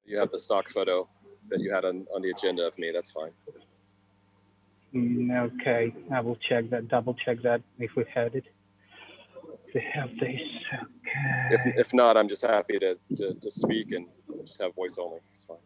You have the stock photo that you had on the agenda of me. That's fine. Okay, I will check that, double check that if we had it. We have this. Okay. If not, I'm just happy to speak and just have voice only. It's fine.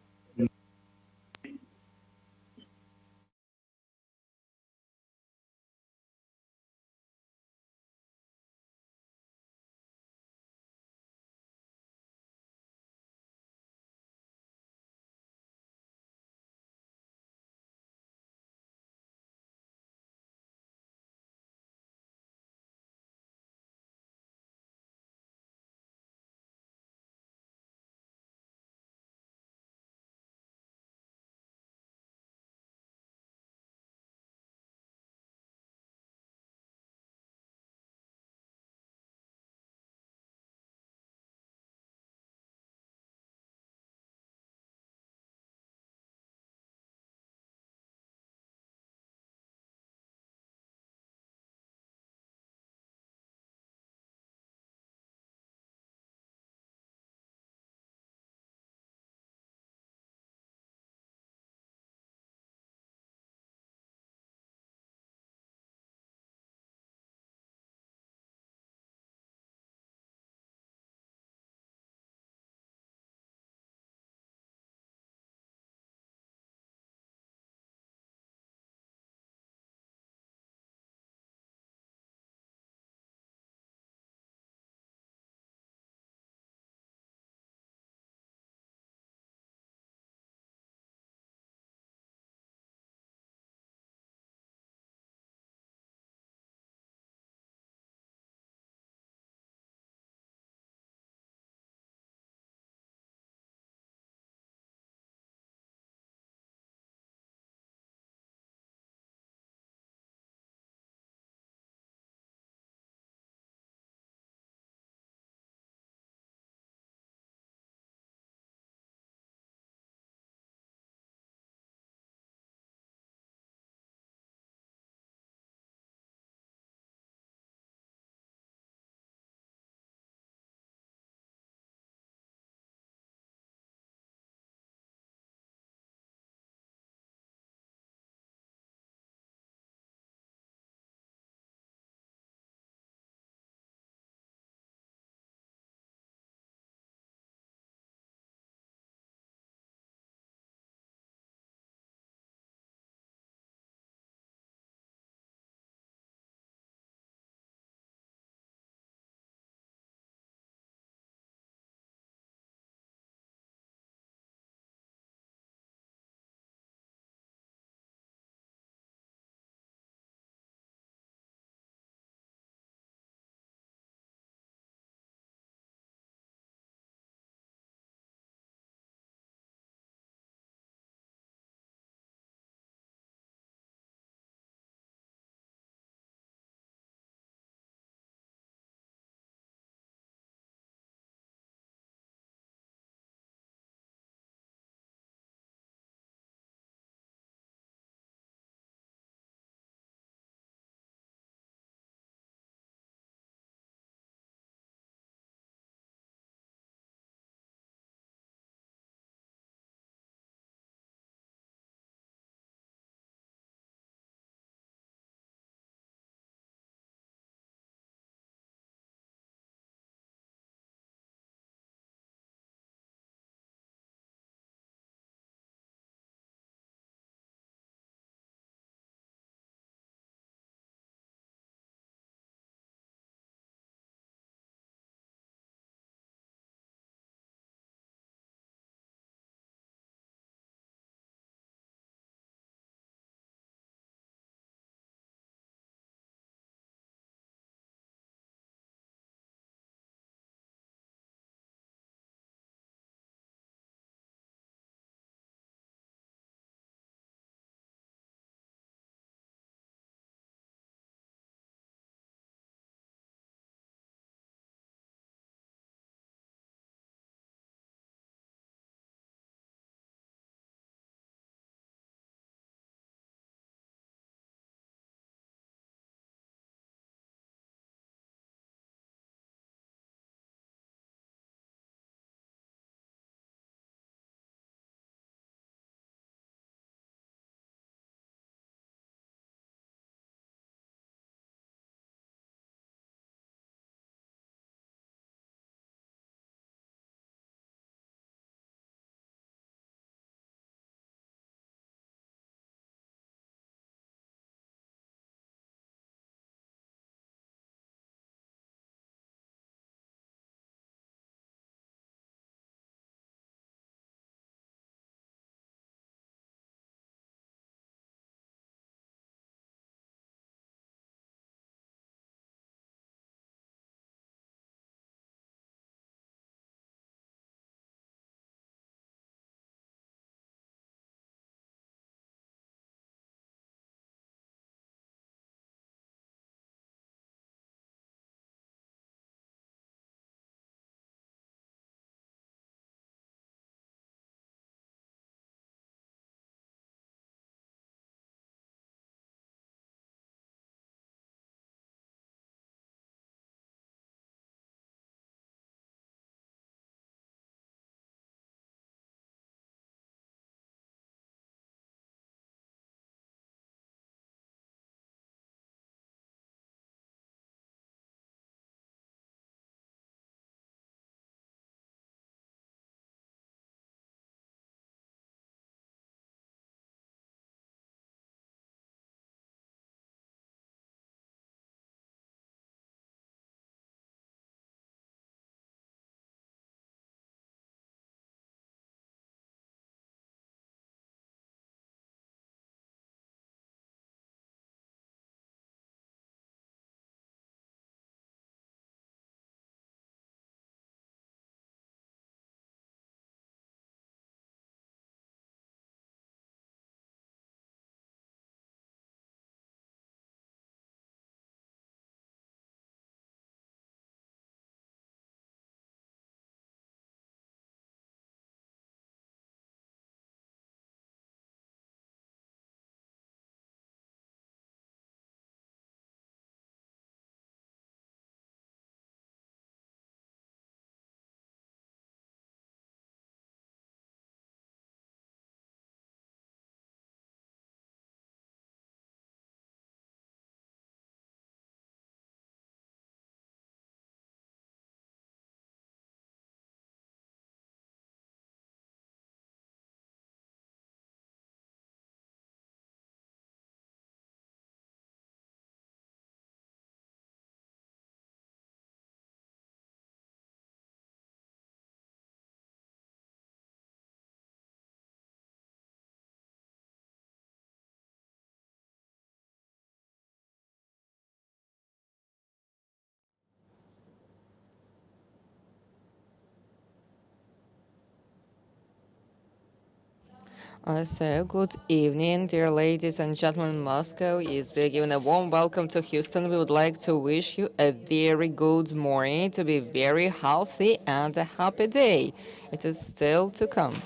So, good evening, dear ladies and gentlemen. Moscow is giving a warm welcome to Houston. We would like to wish you a very good morning, to be very healthy, and a happy day. It is still to come.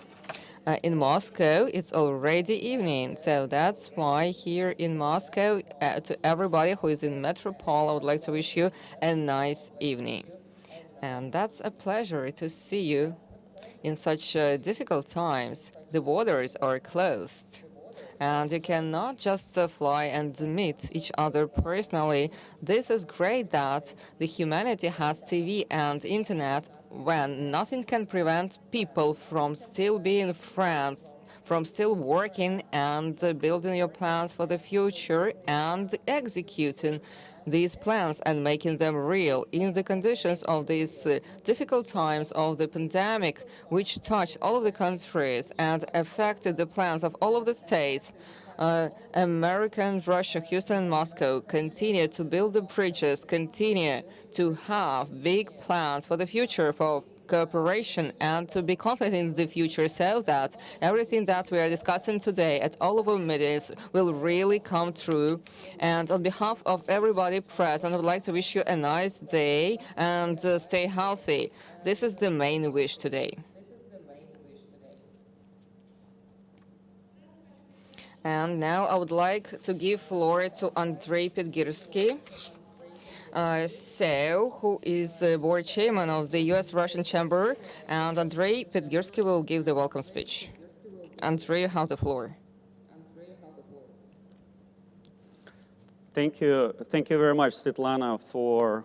In Moscow, it's already evening, so that's why here in Moscow, to everybody who is in Metropole, I would like to wish you a nice evening. And that's a pleasure to see you in such difficult times. The borders are closed, and you cannot just fly and meet each other personally. This is great that the humanity has TV and internet when nothing can prevent people from still being friends, from still working and building your plans for the future and executing these plans and making them real in the conditions of these difficult times of the pandemic, which touched all of the countries and affected the plans of all of the states. American, Russia, Houston, and Moscow continue to build the bridges, continue to have big plans for the future, for cooperation, and to be confident in the future so that everything that we are discussing today at all of our meetings will really come true. And on behalf of everybody present, I would like to wish you a nice day and stay healthy. This is the main wish today. And now I would like to give floor to Andrei Pedgirsky, who is the board chairman of the U.S.-Russian Chamber, and Andrei Pedgirsky will give the welcome speech. Andrei, you have the floor. Thank you very much, Svetlana, for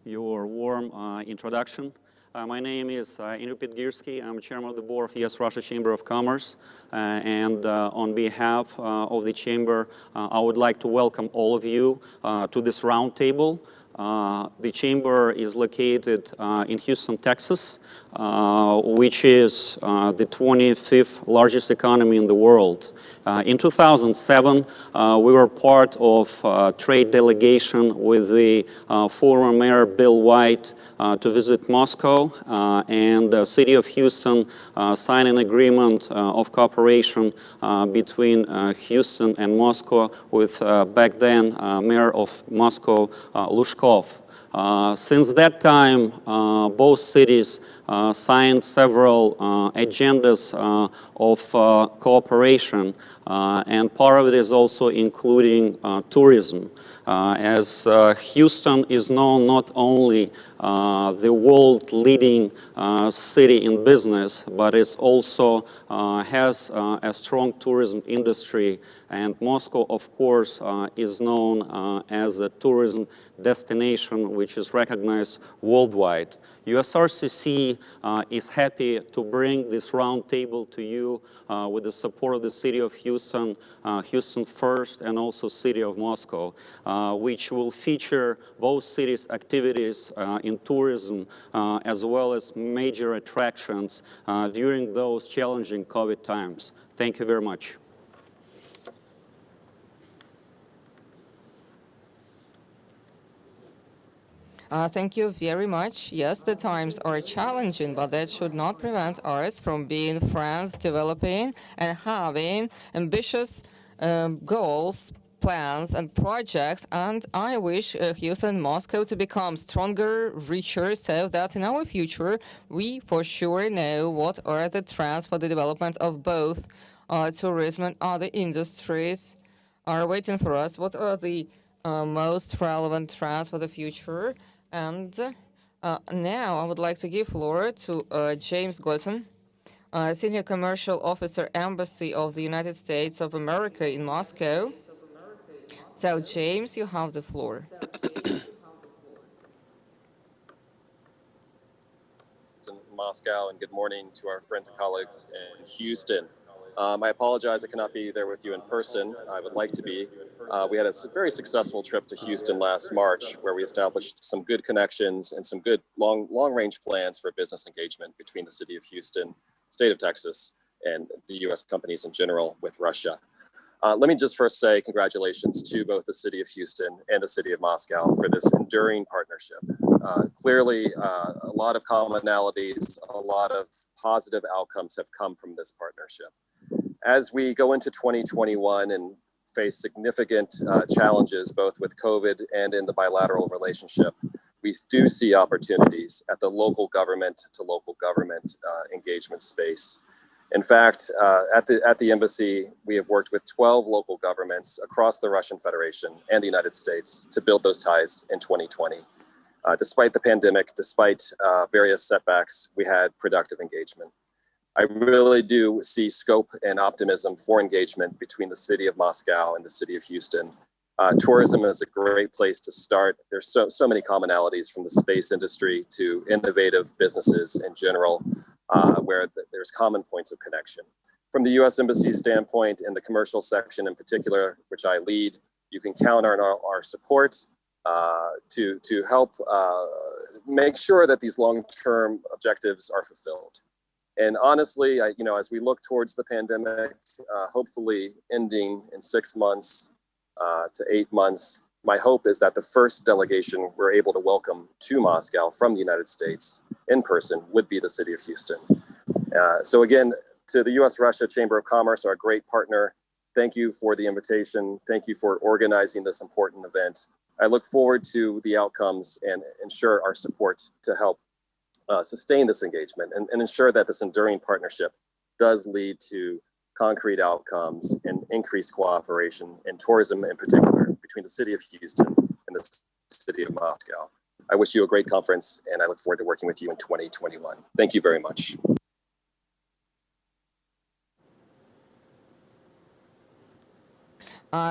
your warm introduction. My name is Andrei Pedgirsky. I'm chairman of the board of U.S.-Russia Chamber of Commerce. And on behalf of the chamber, I would like to welcome all of you to this roundtable. The chamber is located in Houston, Texas, which is the 25th largest economy in the world. In 2007, we were part of a trade delegation with the former Mayor Bill White to visit Moscow, and the city of Houston signed an agreement of cooperation between Houston and Moscow with back then Mayor of Moscow, Lushkov. Since that time, both cities signed several agendas of cooperation, and part of it is also including tourism. As Houston is known not only the world leading city in business, but it also has a strong tourism industry. And Moscow, of course, is known as a tourism destination which is recognized worldwide. USRCC is happy to bring this roundtable to you with the support of the city of Houston, Houston First, and also city of Moscow, which will feature both cities' activities in tourism as well as major attractions during those challenging COVID times. Thank you very much. Thank you very much. Yes, the times are challenging, but that should not prevent us from being friends, developing, and having ambitious goals, plans, and projects. And I wish Houston and Moscow to become stronger, richer, so that in our future we for sure know what are the trends for the development of both tourism and other industries are waiting for us. What are the most relevant trends for the future? And now I would like to give floor to James Gosson, Senior Commercial Officer, Embassy of the United States of America in Moscow. So, James, you have the floor. In Moscow, and good morning to our friends and colleagues in Houston. I apologize I cannot be there with you in person. I would like to be. We had a very successful trip to Houston last March, where we established some good connections and some good long-range plans for business engagement between the city of Houston, state of Texas, and the U.S. companies in general with Russia. Let me just first say congratulations to both the city of Houston and the city of Moscow for this enduring partnership. Clearly, a lot of commonalities, a lot of positive outcomes have come from this partnership. As we go into 2021 and face significant challenges both with COVID and in the bilateral relationship, we do see opportunities at the local government to local government engagement space. In fact, at the embassy, we have worked with 12 local governments across the Russian Federation and the United States to build those ties in 2020. Despite the pandemic, despite various setbacks, we had productive engagement. I really do see scope and optimism for engagement between the city of Moscow and the city of Houston. Tourism is a great place to start. There's so many commonalities from the space industry to innovative businesses in general, where there's common points of connection. From the U.S. Embassy standpoint, in the commercial section in particular, which I lead, you can count on our support to help make sure that these long-term objectives are fulfilled. And honestly, as we look towards the pandemic, hopefully ending in 6 months to 8 months, my hope is that the first delegation we're able to welcome to Moscow from the United States in person would be the city of Houston. So again, to the U.S.-Russia Chamber of Commerce, our great partner, thank you for the invitation. Thank you for organizing this important event. I look forward to the outcomes and ensure our support to help sustain this engagement and ensure that this enduring partnership does lead to concrete outcomes and increased cooperation in tourism in particular between the city of Houston and the city of Moscow. I wish you a great conference and I look forward to working with you in 2021. Thank you very much.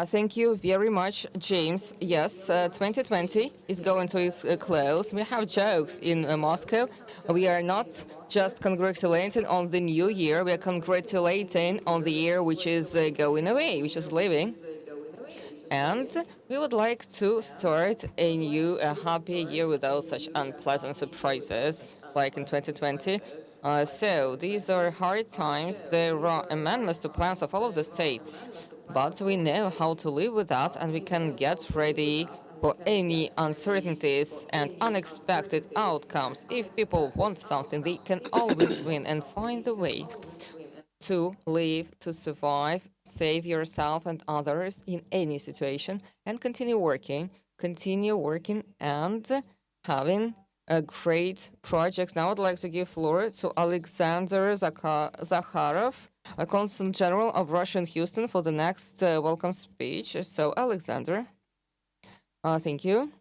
Thank you very much, James. Yes, 2020 is going to its close. We have jokes in Moscow. We are not just congratulating on the new year, we are congratulating on the year which is going away, which is leaving. And we would like to start a new, happy year without such unpleasant surprises like in 2020. So these are hard times. There are amendments to plans of all of the states, but we know how to live with that, and we can get ready for any uncertainties and unexpected outcomes. If people want something, they can always win and find a way to live, to survive, save yourself and others in any situation, and continue working and having a great projects. Now I'd like to give floor to Alexander Zakharov, a Consul General of Russia in Houston, for the next welcome speech. So Alexander, thank you.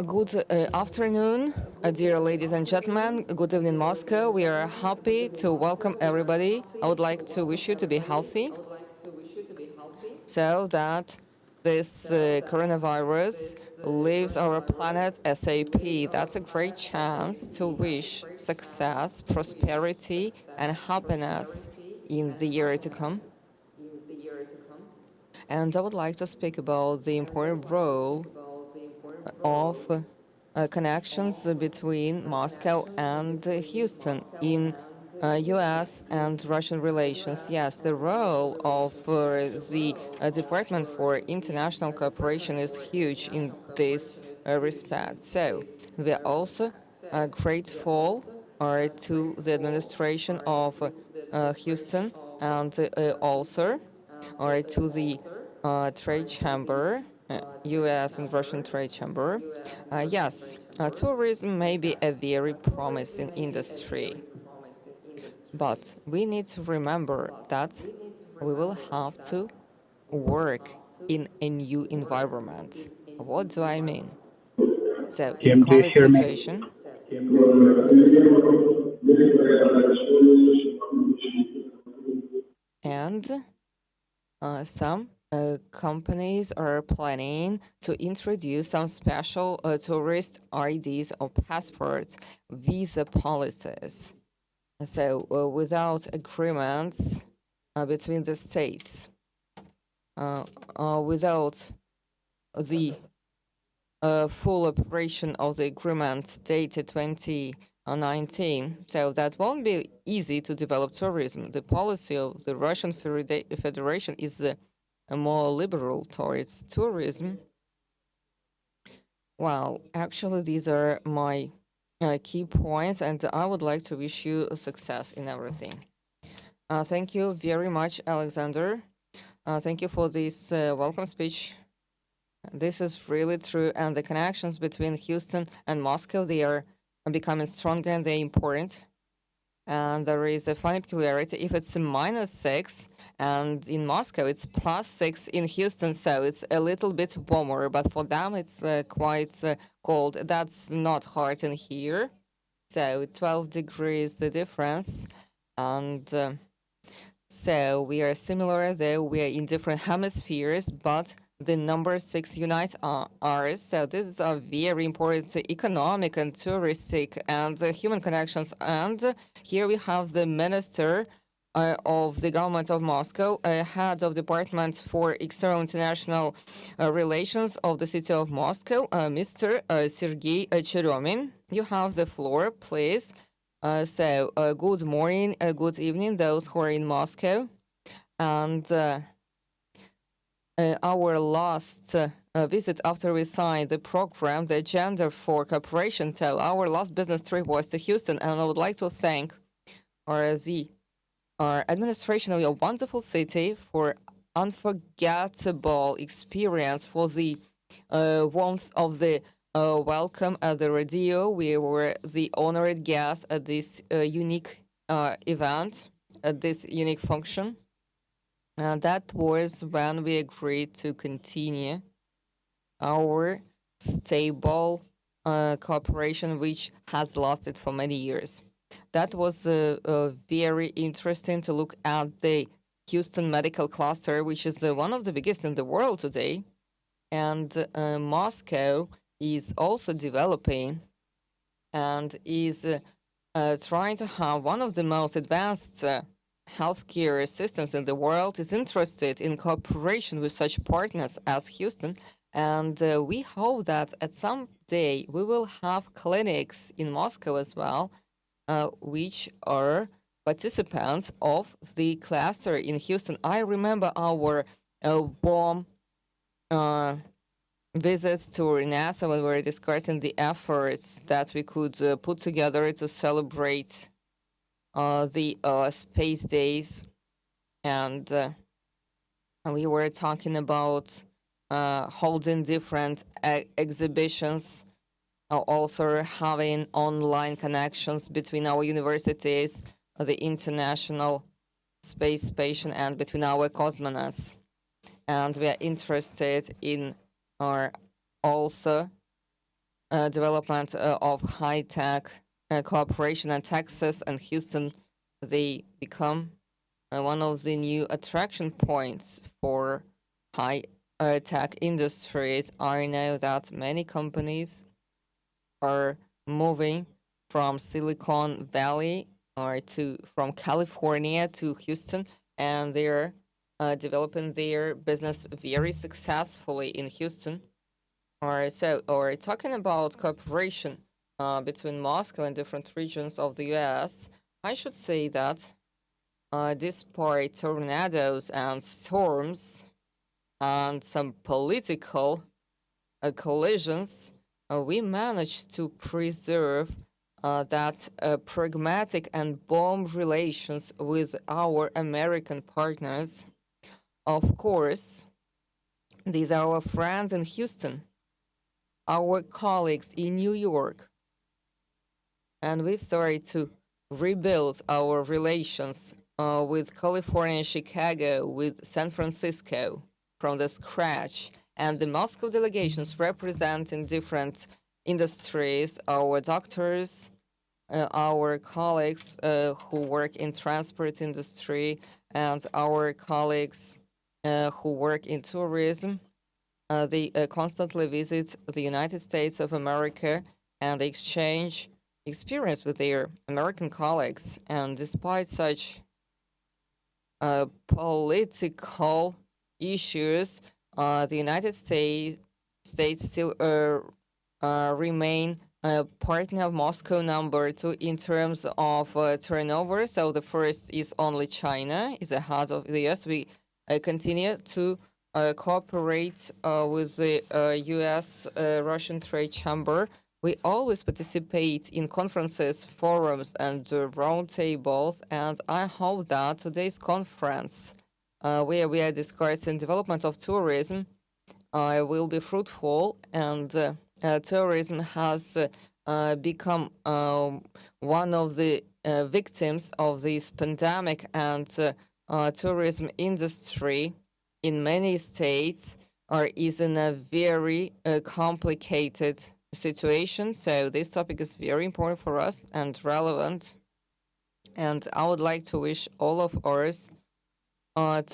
Good afternoon, dear ladies and gentlemen. Good evening, Moscow. We are happy to welcome everybody. I would like to wish you to be healthy so that this coronavirus leaves our planet ASAP. That's a great chance to wish success, prosperity, and happiness in the year to come. And I would like to speak about the important role of connections between Moscow and Houston in U.S. and Russian relations. Yes, the role of the Department for International Cooperation is huge in this respect. So we are also grateful to the administration of Houston and also to the trade chamber, U.S. and Russian trade chamber. Yes, tourism may be a very promising industry, but we need to remember that we will have to work in a new environment. What do I mean? So in Jim, do you COVID hear me? situation, and some companies are planning to introduce some special tourist IDs or passports, visa policies. So, without agreements between the states, without the full operation of the agreement dated 2019, so that won't be easy to develop tourism. The policy of the Russian Federation is more liberal towards tourism. Well, actually, these are my key points, and I would like to wish you success in everything. Thank you very much, Alexander. Thank you for this welcome speech. This is really true, and the connections between Houston and Moscow, they are becoming stronger and they're important. And there is a funny peculiarity. If it's a -6, and in Moscow it's +6 in Houston, so it's a little bit warmer, but for them it's quite cold. That's not hard in here. So 12 degrees the difference. And so we are similar, though we are in different hemispheres, but the number 6 unites ours. So this is a very important economic and touristic and human connections. And here we have the minister of the government of Moscow, head of department for external international relations of the city of Moscow, Mr. Sergei Cheryomin. You have the floor, please. Good morning, good evening, those who are in Moscow. And our last visit after we signed the program, the agenda for cooperation, so our last business trip was to Houston, and I would like to thank the our administration of your wonderful city for unforgettable experience, for the warmth of the welcome at the radio. We were the honored guests at this unique event, at this unique function. That was when we agreed to continue our stable cooperation, which has lasted for many years. That was very interesting to look at the Houston Medical Cluster, which is one of the biggest in the world today. And Moscow is also developing and is trying to have one of the most advanced healthcare systems in the world, is interested in cooperation with such partners as Houston. And we hope that at some day we will have clinics in Moscow as well, which are participants of the cluster in Houston. I remember our warm visits to NASA when we were discussing the efforts that we could put together to celebrate the space days. And we were talking about holding different exhibitions, also having online connections between our universities, the International Space Station, and between our cosmonauts. And we are interested in our also development of high-tech cooperation, and Texas and Houston, they become one of the new attraction points for high-tech industries. I know that many companies are moving from Silicon Valley or from California to Houston, and they're developing their business very successfully in Houston. Or talking about cooperation between Moscow and different regions of the U.S., I should say that despite tornadoes and storms and some political collisions, we managed to preserve that pragmatic and warm relations with our American partners. Of course, these are our friends in Houston, our colleagues in New York, and we've started to rebuild our relations with California, Chicago, with San Francisco from the scratch. And the Moscow delegations representing different industries, our doctors, our colleagues who work in transport industry, and our colleagues who work in tourism. They constantly visit the United States of America, and they exchange experience with their American colleagues. And despite such political issues, the United States still remain a partner of Moscow number 2 in terms of turnover. So the first is only China, is ahead of the US. We continue to cooperate with the U.S. Russian Trade Chamber We always participate in conferences, forums, and roundtables, and I hope that today's conference, where we are discussing development of tourism, will be fruitful, and tourism has become one of the victims of this pandemic, and tourism industry in many states is in a very complicated situation. So this topic is very important for us and relevant. And I would like to wish all of us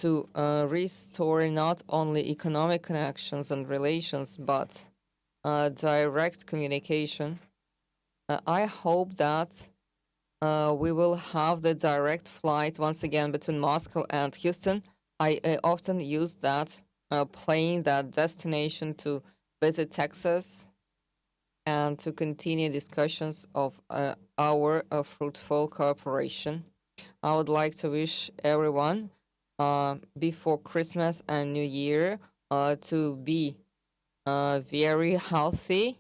to restore not only economic connections and relations, but direct communication. I hope that we will have the direct flight once again between Moscow and Houston. I often use that plane, that destination, to visit Texas and to continue discussions of our fruitful cooperation. I would like to wish everyone before Christmas and New Year to be very healthy.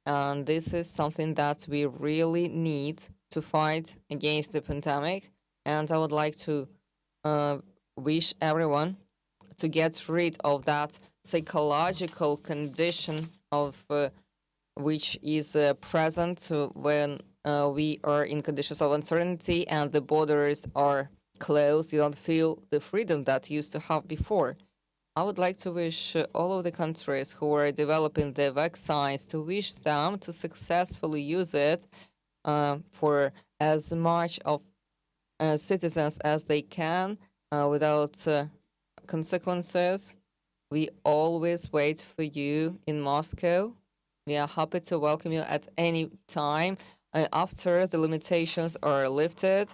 And this is something that we really need to fight against the pandemic. And I would like to uh, wish everyone to get rid of that psychological condition of which is present when we are in conditions of uncertainty and the borders are closed. You don't feel the freedom that you used to have before. I would like to wish all of the countries who are developing the vaccines to wish them to successfully use it for as much of citizens as they can without consequences. We always wait for you in Moscow. We are happy to welcome you at any time after the limitations are lifted.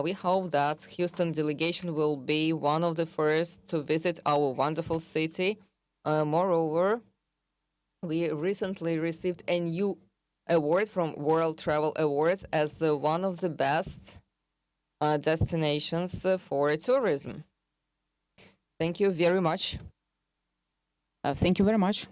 We hope that Houston delegation will be one of the first to visit our wonderful city. Moreover, we recently received a new award from World Travel Awards as one of the best destinations for tourism. Thank you very much. Thank you very much.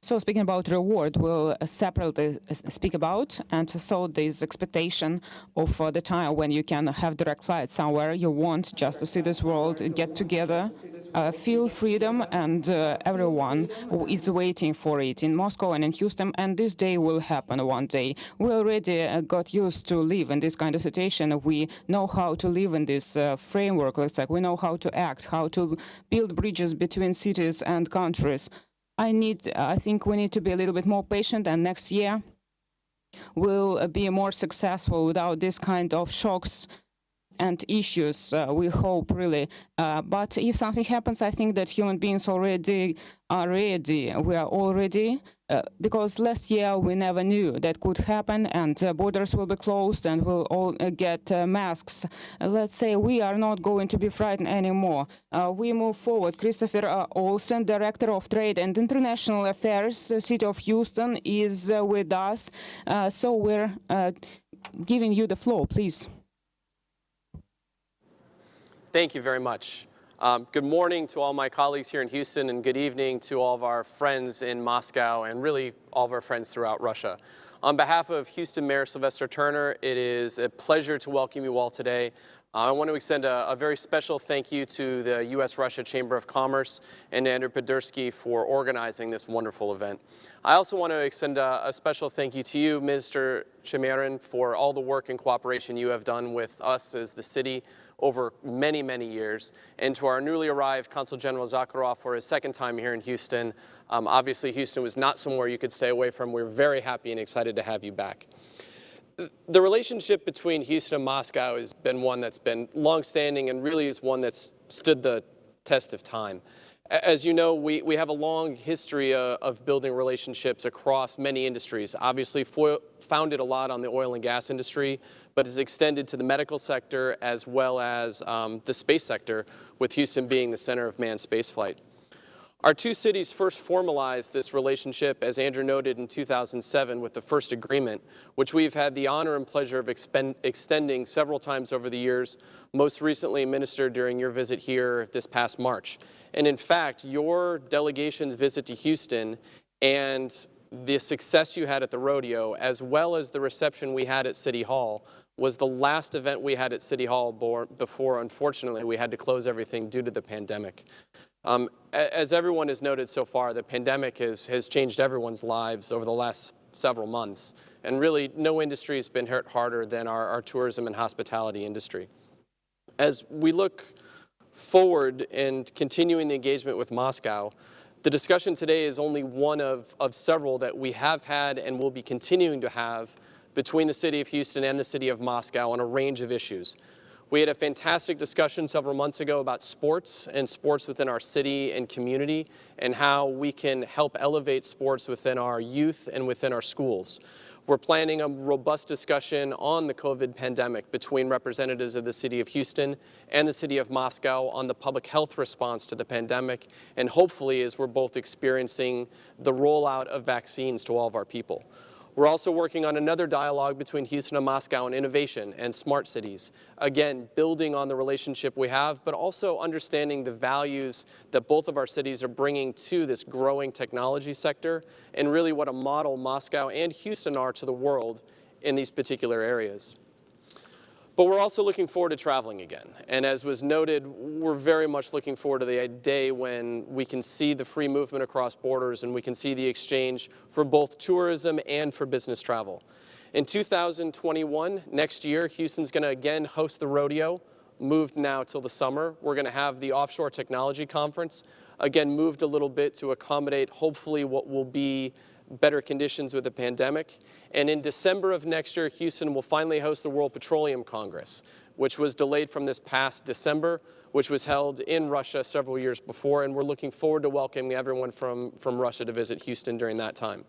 So speaking about reward, we'll separately speak about, and so there's expectation of the time when you can have direct flight somewhere you want just to see this world, get together, feel freedom, and everyone who is waiting for it in Moscow and in Houston, and this day will happen one day. We already got used to live in this kind of situation. We know how to live in this framework. Let's say we know how to act, how to build bridges between cities and countries. I think we need to be a little bit more patient, and next year will be more successful without this kind of shocks and issues, we hope, really. But if something happens, I think that human beings already are ready. We are all ready, because last year we never knew that could happen, and borders will be closed and we'll all get masks. Let's say we are not going to be frightened anymore. We move forward. Christopher Olsen, Director of Trade and International Affairs, City of Houston, is with us. So we're giving you the floor, please. Thank you very much. Good morning to all my colleagues here in Houston, and good evening to all of our friends in Moscow and really all of our friends throughout Russia. On behalf of Houston Mayor Sylvester Turner, it is a pleasure to welcome you all today. I want to extend a very special thank you to the U.S.-Russia Chamber of Commerce and Andrew Podursky for organizing this wonderful event. I also want to extend a special thank you to you, Mr. Chemerian, for all the work and cooperation you have done with us as the city over many, many years, and to our newly arrived Consul General Zakharov for his second time here in Houston. Obviously, Houston was not somewhere you could stay away from. We're very happy and excited to have you back. The relationship between Houston and Moscow has been one that's been longstanding and really is one that's stood the test of time. As you know, we have a long history of building relationships across many industries. Obviously, founded a lot on the oil and gas industry, but has extended to the medical sector as well as the space sector, with Houston being the center of manned spaceflight. Our two cities first formalized this relationship, as Andrew noted, in 2007 with the first agreement, which we've had the honor and pleasure of extending several times over the years, most recently ministered during your visit here this past March. And in fact, your delegation's visit to Houston and the success you had at the rodeo, as well as the reception we had at City Hall, was the last event we had at City Hall before, unfortunately, we had to close everything due to the pandemic. As everyone has noted so far, the pandemic has changed everyone's lives over the last several months. And really, no industry has been hurt harder than our tourism and hospitality industry. As we look forward and continuing the engagement with Moscow, the discussion today is only one of several that we have had and will be continuing to have between the city of Houston and the city of Moscow on a range of issues. We had a fantastic discussion several months ago about sports and sports within our city and community and how we can help elevate sports within our youth and within our schools. We're planning a robust discussion on the COVID pandemic between representatives of the city of Houston and the city of Moscow on the public health response to the pandemic, and hopefully as we're both experiencing the rollout of vaccines to all of our people. We're also working on another dialogue between Houston and Moscow on innovation and smart cities. Again, building on the relationship we have, but also understanding the values that both of our cities are bringing to this growing technology sector and really what a model Moscow and Houston are to the world in these particular areas. But we're also looking forward to traveling again. And as was noted, we're very much looking forward to the day when we can see the free movement across borders and we can see the exchange for both tourism and for business travel. In 2021, next year, Houston's going to again host the rodeo, moved now till the summer. We're going to have the Offshore Technology Conference, again moved a little bit to accommodate hopefully what will be better conditions with the pandemic. And in December of next year, Houston will finally host the World Petroleum Congress, which was delayed from this past December, which was held in Russia several years before. And we're looking forward to welcoming everyone from Russia to visit Houston during that time.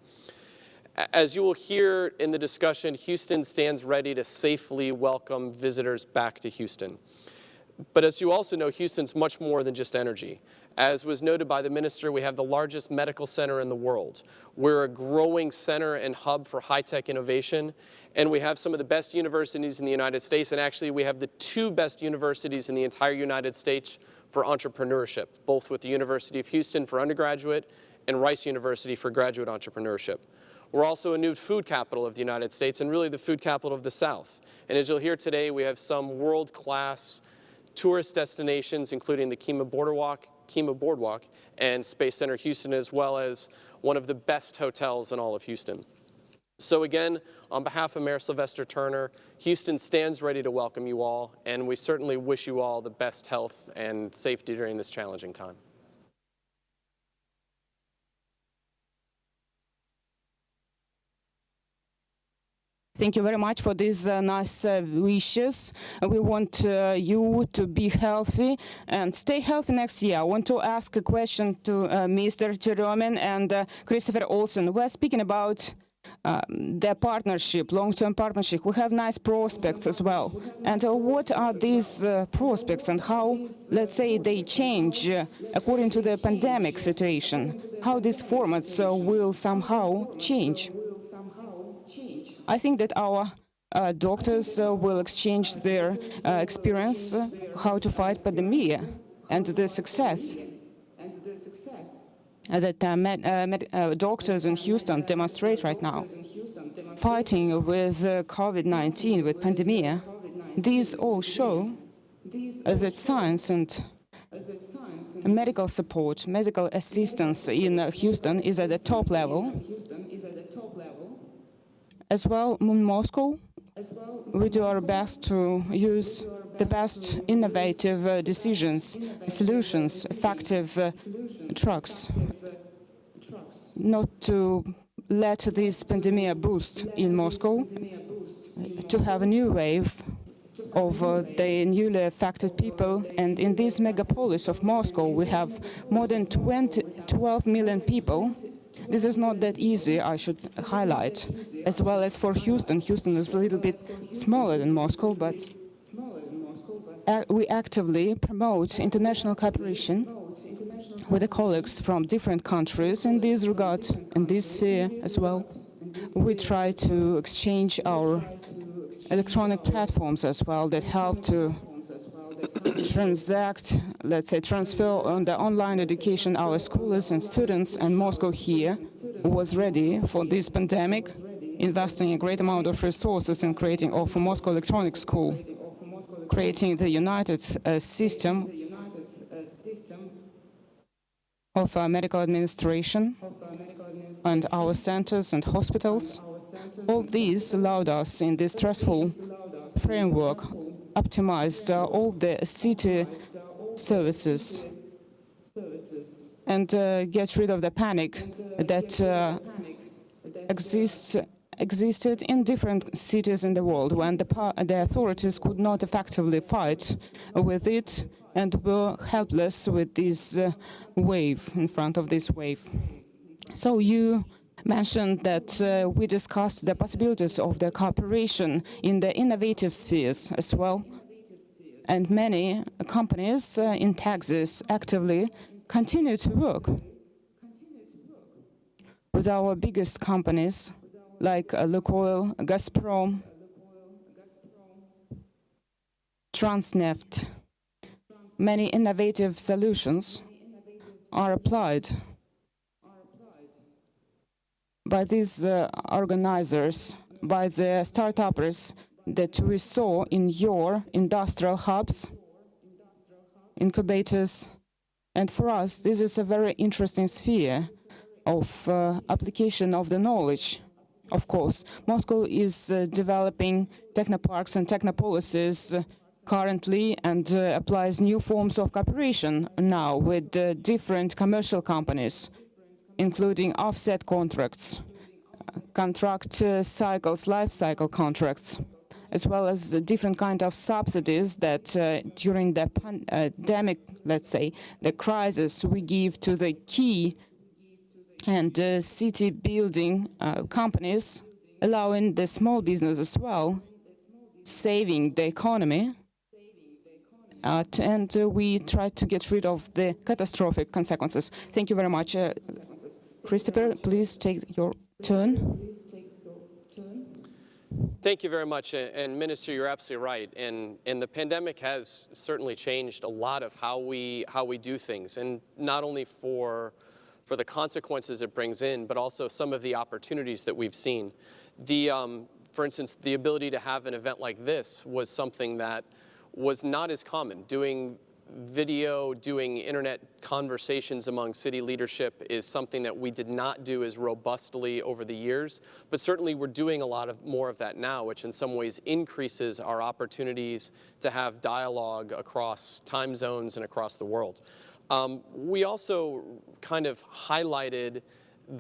As you will hear in the discussion, Houston stands ready to safely welcome visitors back to Houston. But as you also know, Houston's much more than just energy. As was noted by the minister, we have the largest medical center in the world. We're a growing center and hub for high-tech innovation, and we have some of the best universities in the United States, and actually we have the two best universities in the entire United States for entrepreneurship, both with the University of Houston for undergraduate and Rice University for graduate entrepreneurship. We're also a new food capital of the United States and really the food capital of the South. And as you'll hear today, we have some world-class tourist destinations, including the Kima Boardwalk and Space Center Houston, as well as one of the best hotels in all of Houston. So again, on behalf of Mayor Sylvester Turner, Houston stands ready to welcome you all, and we certainly wish you all the best health and safety during this challenging time. Thank you very much for these nice wishes. We want you to be healthy and stay healthy next year. I want to ask a question to Mr. Jeromin and Christopher Olsen. We're speaking about the partnership, long-term partnership. We have nice prospects as well. And what are these prospects and how, let's say, they change according to the pandemic situation? How these formats will somehow change? I think that our doctors will exchange their experience how to fight pandemic and the success that doctors in Houston demonstrate right now, fighting with COVID-19, with pandemic. These all show that science and medical support, medical assistance in Houston is at the top level. As well, in Moscow, we do our best to use the best innovative decisions, solutions, effective drugs, not to let this pandemic boost in Moscow, to have a new wave of the newly affected people. And in this megapolis of Moscow, we have more than 12 million people. This is not that easy, I should highlight, as well as for Houston. Houston is a little bit smaller than Moscow, but we actively promote international cooperation with the colleagues from different countries in this regard, in this sphere as well. We try to exchange our electronic platforms as well that help to transact, let's say, transfer on the online education our scholars and students in Moscow here. was ready for this pandemic, investing a great amount of resources in creating of Moscow Electronics School, creating the united system of medical administration and our centers and hospitals. All these allowed us in this stressful framework, optimized all the city services and get rid of the panic that existed in different cities in the world when the authorities could not effectively fight with it and were helpless with this wave, in front of this wave. So you mentioned that we discussed the possibilities of the cooperation in the innovative spheres as well. And many companies in Texas actively continue to work with our biggest companies like Lukoil, Gazprom, Transneft. Many innovative solutions are applied by these organizers, by the startuppers that we saw in your industrial hubs, incubators. And for us, this is a very interesting sphere of application of the knowledge. Of course, Moscow is developing technoparks and technopolises currently and applies new forms of cooperation now with different commercial companies, including offset contracts, contract cycles, life cycle contracts, as well as different kind of subsidies that during the pandemic, let's say, the crisis, we give to the key and city building companies, allowing the small business as well, saving the economy, and we try to get rid of the catastrophic consequences. Thank you very much. Christopher, please take your turn. Thank you very much. And Minister, you're absolutely right. And the pandemic has certainly changed a lot of how we do things, and not only for the consequences it brings in, but also some of the opportunities that we've seen. For instance, the ability to have an event like this was something that was not as common. Doing video, doing internet conversations among city leadership is something that we did not do as robustly over the years, but certainly we're doing a lot more of that now, which in some ways increases our opportunities to have dialogue across time zones and across the world. We also kind of highlighted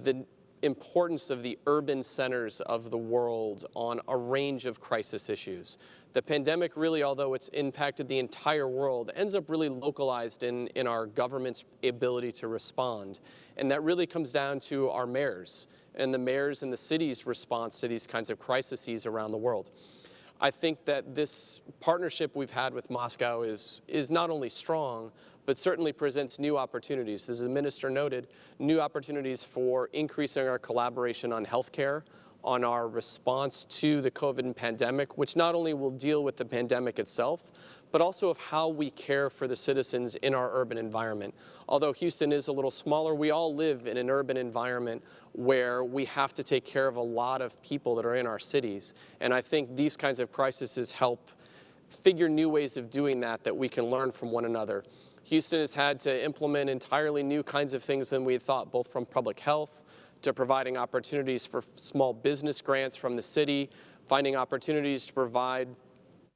the importance of the urban centers of the world on a range of crisis issues. The pandemic really, although it's impacted the entire world, ends up really localized in our government's ability to respond. And that really comes down to our mayors and the mayors and the city's response to these kinds of crises around the world. I think that this partnership we've had with Moscow is not only strong, but certainly presents new opportunities. As the minister noted, new opportunities for increasing our collaboration on healthcare, on our response to the COVID pandemic, which not only will deal with the pandemic itself, but also of how we care for the citizens in our urban environment. Although Houston is a little smaller, we all live in an urban environment where we have to take care of a lot of people that are in our cities. And I think these kinds of crises help figure new ways of doing that we can learn from one another. Houston has had to implement entirely new kinds of things than we had thought, both from public health to providing opportunities for small business grants from the city, finding opportunities to provide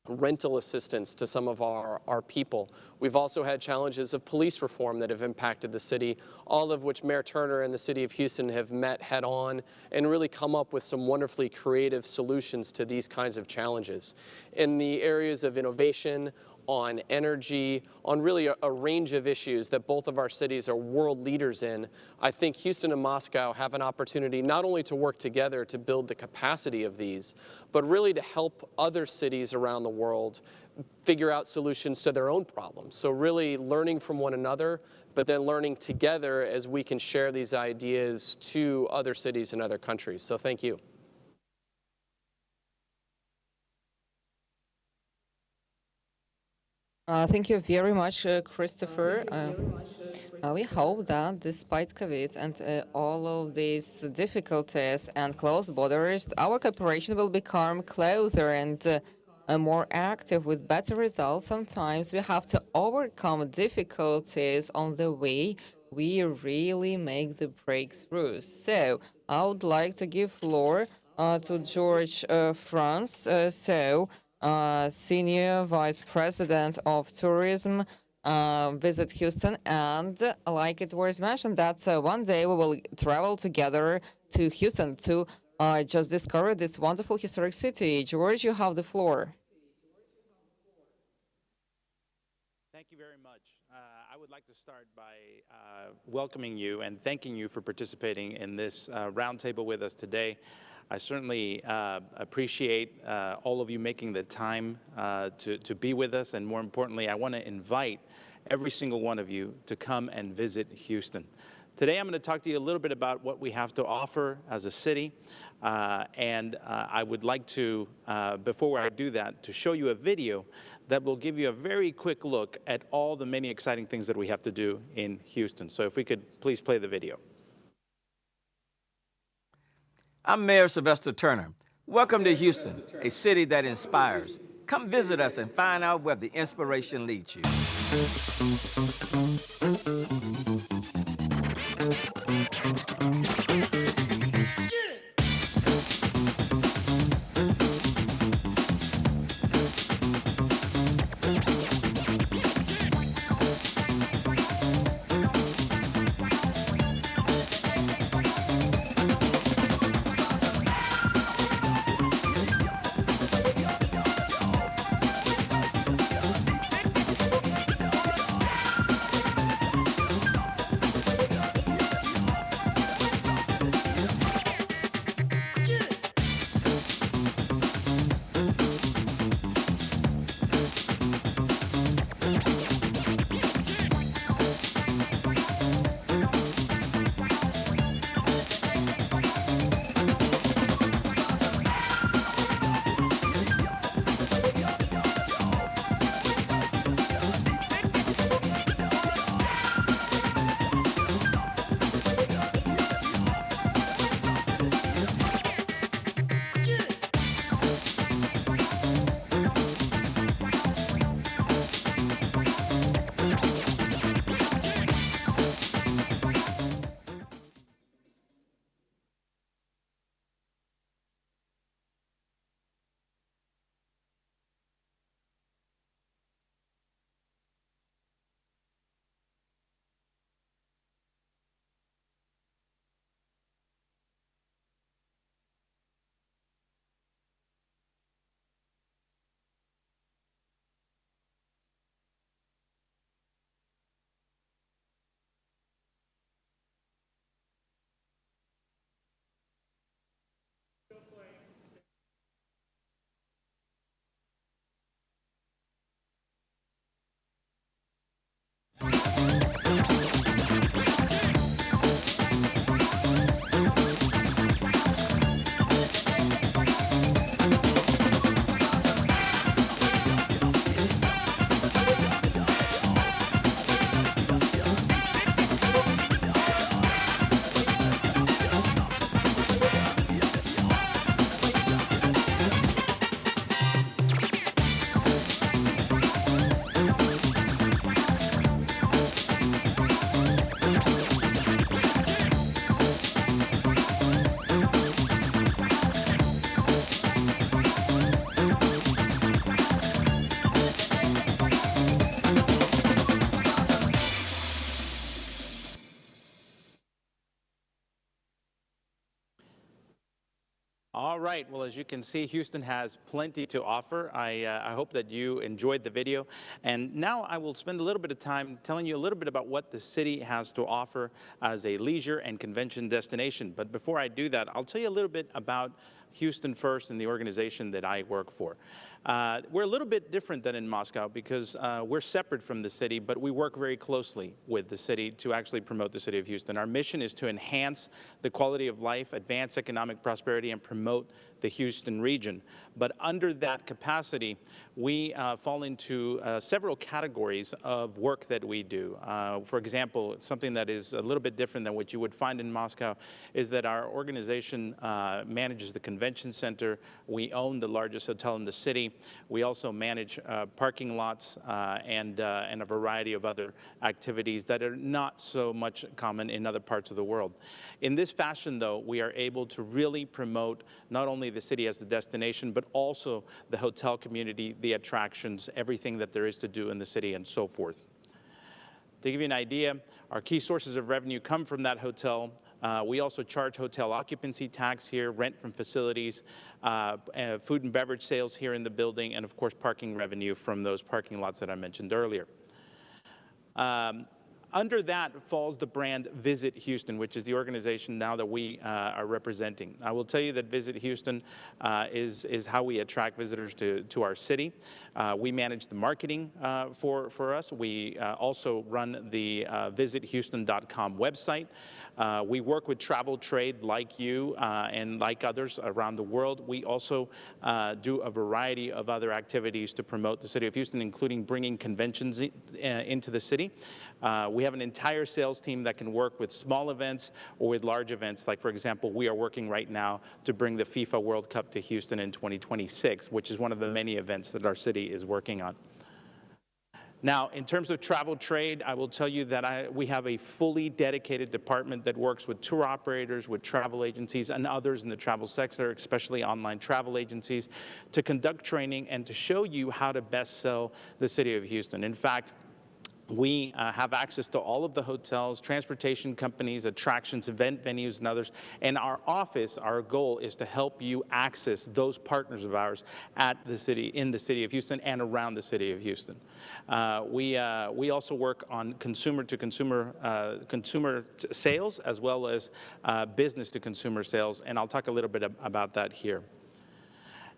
rental assistance to some of our people. We've also had challenges of police reform that have impacted the city, all of which Mayor Turner and the city of Houston have met head on and really come up with some wonderfully creative solutions to these kinds of challenges. In the areas of innovation, on energy, on really a range of issues that both of our cities are world leaders in, I think Houston and Moscow have an opportunity not only to work together to build the capacity of these, but really to help other cities around the world figure out solutions to their own problems. So really learning from one another, but then learning together as we can share these ideas to other cities and other countries. So thank you. Thank you very much, Christopher. We hope that despite COVID and all of these difficulties and closed borders, our cooperation will become closer and more active with better results. Sometimes we have to overcome difficulties on the way. We really make the breakthroughs. So I would like to give floor to George France. Senior Vice President of Tourism, visit Houston. And like it was mentioned, that one day we will travel together to Houston to just discover this wonderful historic city. George, you have the floor. Thank you very much. I would like to start by welcoming you and thanking you for participating in this roundtable with us today. I certainly appreciate all of you making the time to be with us, and more importantly, I want to invite every single one of you to come and visit Houston. Today, I'm going to talk to you a little bit about what we have to offer as a city, and I would like to, before I do that, to show you a video that will give you a very quick look at all the many exciting things that we have to do in Houston. So if we could please play the video. I'm Mayor Sylvester Turner. Welcome to Houston, a city that inspires. Come visit us and find out where the inspiration leads you. All right, well, as you can see, Houston has plenty to offer. I hope that you enjoyed the video. And now I will spend a little bit of time telling you a little bit about what the city has to offer as a leisure and convention destination. But before I do that, I'll tell you a little bit about Houston First and the organization that I work for. We're a little bit different than in Moscow because we're separate from the city, but we work very closely with the city to actually promote the city of Houston. Our mission is to enhance the quality of life, advance economic prosperity, and promote the Houston region. But under that capacity, we fall into several categories of work that we do. For example, something that is a little bit different than what you would find in Moscow is that our organization manages the convention center. We own the largest hotel in the city. We also manage parking lots and a variety of other activities that are not so much common in other parts of the world. In this fashion, though, we are able to really promote not only the city as the destination, but also the hotel community, the attractions, everything that there is to do in the city, and so forth. To give you an idea, our key sources of revenue come from that hotel. We also charge hotel occupancy tax here, rent from facilities, food and beverage sales here in the building, and of course parking revenue from those parking lots that I mentioned earlier. Under that falls the brand Visit Houston, which is the organization now that we are representing. I will tell you that Visit Houston is how we attract visitors to our city. We manage the marketing for us. We also run the visithouston.com website. We work with travel trade like you and like others around the world. We also do a variety of other activities to promote the city of Houston, including bringing conventions into the city. We have an entire sales team that can work with small events or with large events. Like, for example, we are working right now to bring the FIFA World Cup to Houston in 2026, which is one of the many events that our city is working on. Now, in terms of travel trade, I will tell you that we have a fully dedicated department that works with tour operators, with travel agencies, and others in the travel sector, especially online travel agencies, to conduct training and to show you how to best sell the city of Houston. In fact, we have access to all of the hotels, transportation companies, attractions, event venues, and others. And our office, our goal is to help you access those partners of ours at the city, in the city of Houston and around the city of Houston. We also work on consumer-to-consumer sales, as well as business-to-consumer sales, and I'll talk a little bit about that here.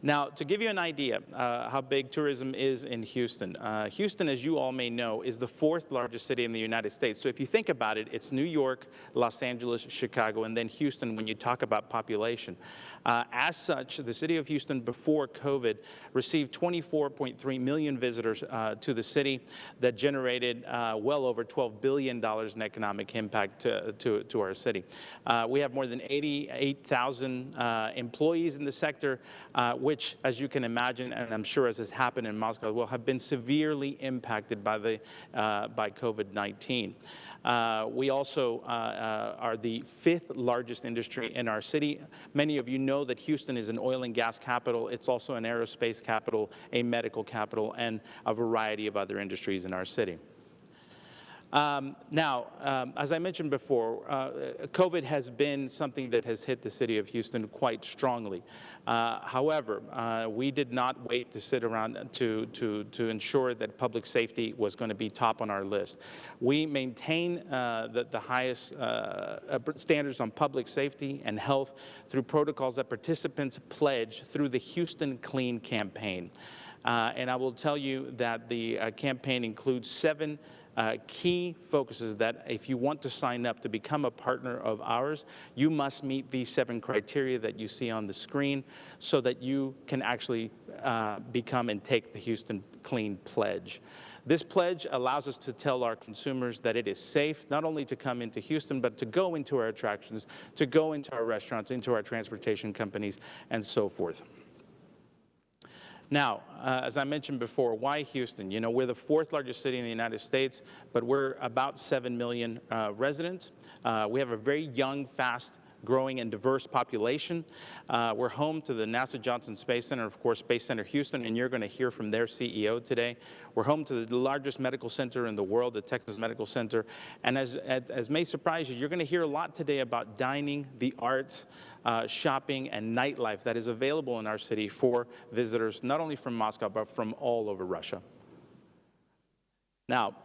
Now, to give you an idea how big tourism is in Houston, Houston, as you all may know, is the 4th largest city in the United States. So if you think about it, it's New York, Los Angeles, Chicago, and then Houston when you talk about population. As such, the city of Houston before COVID received 24.3 million visitors to the city that generated well over $12 billion in economic impact to our city. We have more than 88,000 employees in the sector, which, as you can imagine, and I'm sure as has happened in Moscow, will have been severely impacted by COVID-19. We also are the 5th largest industry in our city. Many of you know that Houston is an oil and gas capital. It's also an aerospace capital, a medical capital, and a variety of other industries in our city. Now, as I mentioned before, COVID has been something that has hit the city of Houston quite strongly. However, we did not wait to sit around to ensure that public safety was going to be top on our list. We maintain the highest standards on public safety and health through protocols that participants pledge through the Houston Clean campaign. And I will tell you that the campaign includes 7 key focuses that if you want to sign up to become a partner of ours, you must meet these 7 criteria that you see on the screen so that you can actually become and take the Houston Clean Pledge. This pledge allows us to tell our consumers that it is safe not only to come into Houston, but to go into our attractions, to go into our restaurants, into our transportation companies, and so forth. Now, as I mentioned before, why Houston? You know, we're the 4th largest city in the United States, but we're about 7 million residents. We have a very young, fast growing and diverse population. We're home to the NASA Johnson Space Center, of course, Space Center Houston, and you're going to hear from their CEO today. We're home to the largest medical center in the world, the Texas Medical Center. And as may surprise you, you're going to hear a lot today about dining, the arts, shopping, and nightlife that is available in our city for visitors, not only from Moscow, but from all over Russia. Now,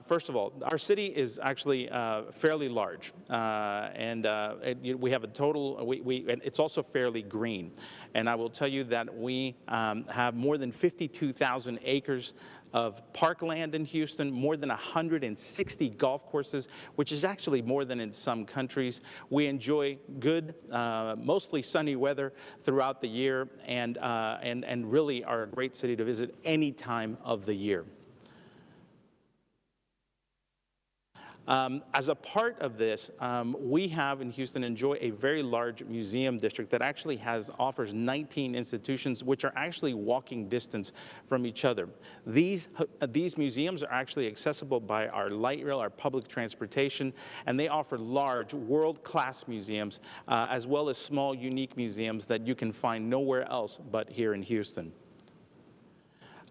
first of all, our city is actually fairly large, we have a total, and it's also fairly green. And I will tell you that we have more than 52,000 acres of parkland in Houston, more than 160 golf courses, which is actually more than in some countries. We enjoy good, mostly sunny weather throughout the year, and really are a great city to visit any time of the year. As a part of this, we have in Houston enjoy a very large museum district that actually offers 19 institutions which are actually walking distance from each other. These museums are actually accessible by our light rail, our public transportation, and they offer large world-class museums as well as small unique museums that you can find nowhere else but here in Houston.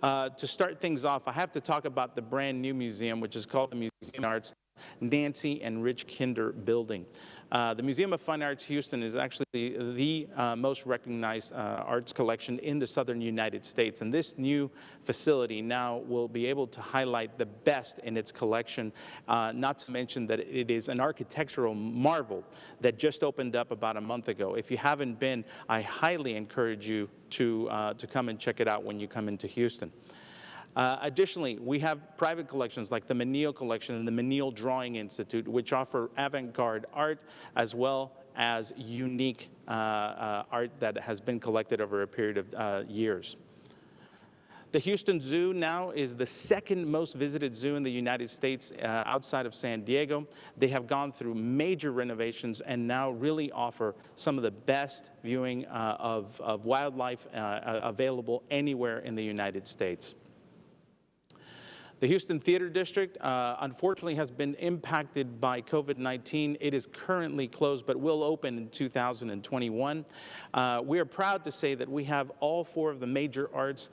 To start things off, I have to talk about the brand new museum, which is called the Museum of Arts Nancy and Rich Kinder Building. The Museum of Fine Arts Houston is actually the most recognized arts collection in the southern United States. And this new facility now will be able to highlight the best in its collection, not to mention that it is an architectural marvel that just opened up about a month ago. If you haven't been, I highly encourage you to come and check it out when you come into Houston. Additionally, we have private collections like the Menil Collection and the Menil Drawing Institute, which offer avant-garde art as well as unique art that has been collected over a period of years. The Houston Zoo now is the second most visited zoo in the United States outside of San Diego. They have gone through major renovations and now really offer some of the best viewing of wildlife available anywhere in the United States. The Houston Theater District, unfortunately, has been impacted by COVID-19. It is currently closed, but will open in 2021. We are proud to say that we have all four of the major arts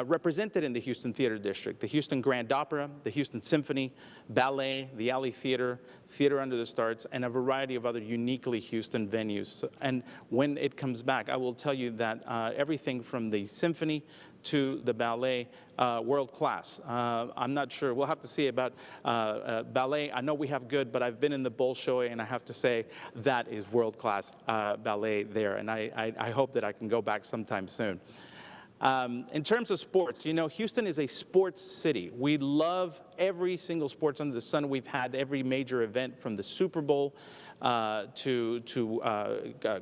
represented in the Houston Theater District: the Houston Grand Opera, the Houston Symphony, Ballet, the Alley Theater, Theater Under the Stars, and a variety of other uniquely Houston venues. And when it comes back, I will tell you that everything from the symphony to the ballet, world class. I'm not sure. We'll have to see about ballet. I know we have good, but I've been in the Bolshoi, and I have to say that is world class ballet there. And I hope that I can go back sometime soon. In terms of sports, you know, Houston is a sports city. We love every single sports under the sun. We've had every major event from the Super Bowl to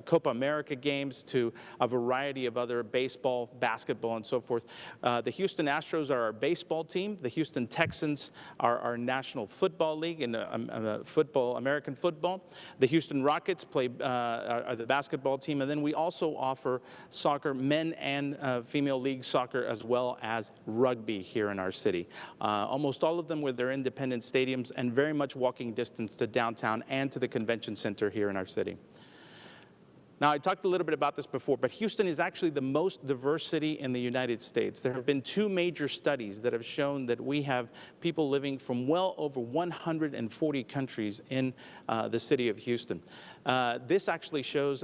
Copa America games, to a variety of other baseball, basketball, and so forth. The Houston Astros are our baseball team. The Houston Texans are our National Football League in American football. The Houston Rockets are the basketball team. And then we also offer soccer, men and female league soccer, as well as rugby here in our city. Almost all of them with their independent stadiums and very much walking distance to downtown and to the convention center here in our city. Now, I talked a little bit about this before, but Houston is actually the most diverse city in the United States. There have been two major studies that have shown that we have people living from well over 140 countries in the city of Houston. This actually shows,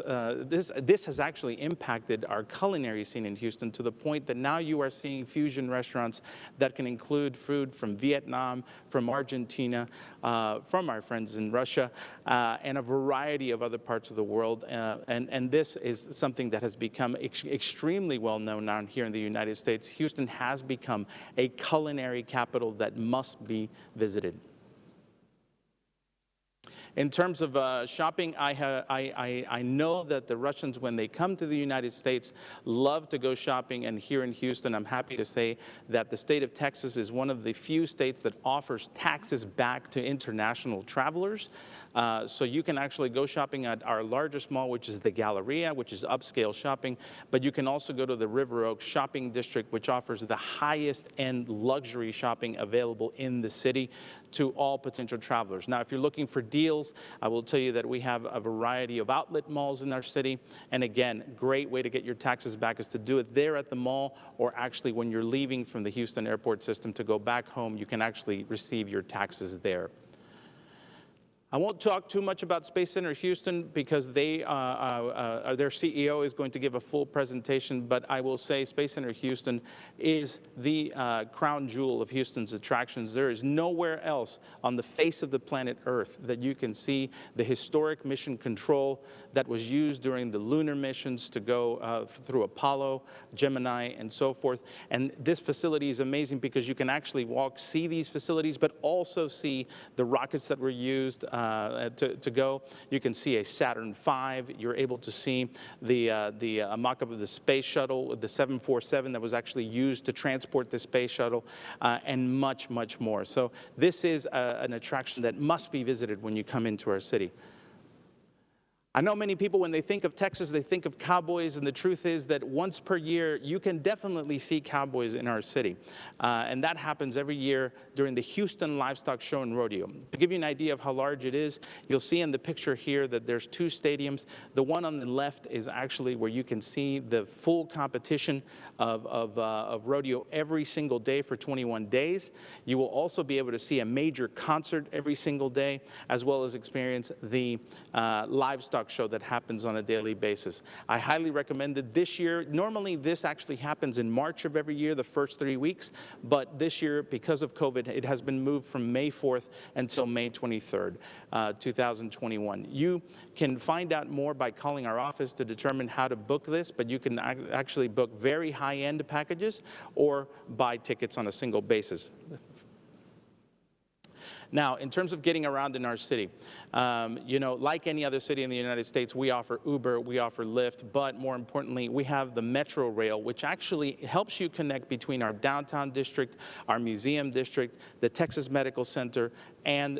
this has actually impacted our culinary scene in Houston to the point that now you are seeing fusion restaurants that can include food from Vietnam, from Argentina, from our friends in Russia, and a variety of other parts of the world. And this is something that has become extremely well known now here in the United States. Houston has become a culinary capital that must be visited. In terms of shopping, I know that the Russians, when they come to the United States, love to go shopping. And here in Houston, I'm happy to say that the state of Texas is one of the few states that offers taxes back to international travelers. So you can actually go shopping at our largest mall, which is the Galleria, which is upscale shopping. But you can also go to the River Oaks Shopping District, which offers the highest end luxury shopping available in the city to all potential travelers. Now, if you're looking for deals, I will tell you that we have a variety of outlet malls in our city. And again, great way to get your taxes back is to do it there at the mall, or actually when you're leaving from the Houston airport system to go back home, you can actually receive your taxes there. I won't talk too much about Space Center Houston because their CEO is going to give a full presentation, but I will say Space Center Houston is the crown jewel of Houston's attractions. There is nowhere else on the face of the planet Earth that you can see the historic mission control that was used during the lunar missions to go through Apollo, Gemini, and so forth. And this facility is amazing because you can actually see these facilities, but also see the rockets that were used to go. You can see a Saturn V. You're able to see the mock-up of the space shuttle, the 747 that was actually used to transport the space shuttle, and much, much more. So this is an attraction that must be visited when you come into our city. I know many people, when they think of Texas, they think of cowboys, and the truth is that once per year, you can definitely see cowboys in our city. And that happens every year during the Houston Livestock Show and Rodeo. To give you an idea of how large it is, you'll see in the picture here that there's 2 stadiums. The one on the left is actually where you can see the full competition of rodeo every single day for 21 days. You will also be able to see a major concert every single day, as well as experience the livestock show that happens on a daily basis. I highly recommend it this year. Normally this actually happens in March of every year, the first 3 weeks, but this year, because of COVID, it has been moved from May 4th until May 23rd, 2021. You can find out more by calling our office to determine how to book this, but you can actually book very high-end packages or buy tickets on a single basis. Now, in terms of getting around in our city, you know, like any other city in the United States, we offer Uber, we offer Lyft, but more importantly, we have the Metro Rail, which actually helps you connect between our downtown district, our museum district, the Texas Medical Center, and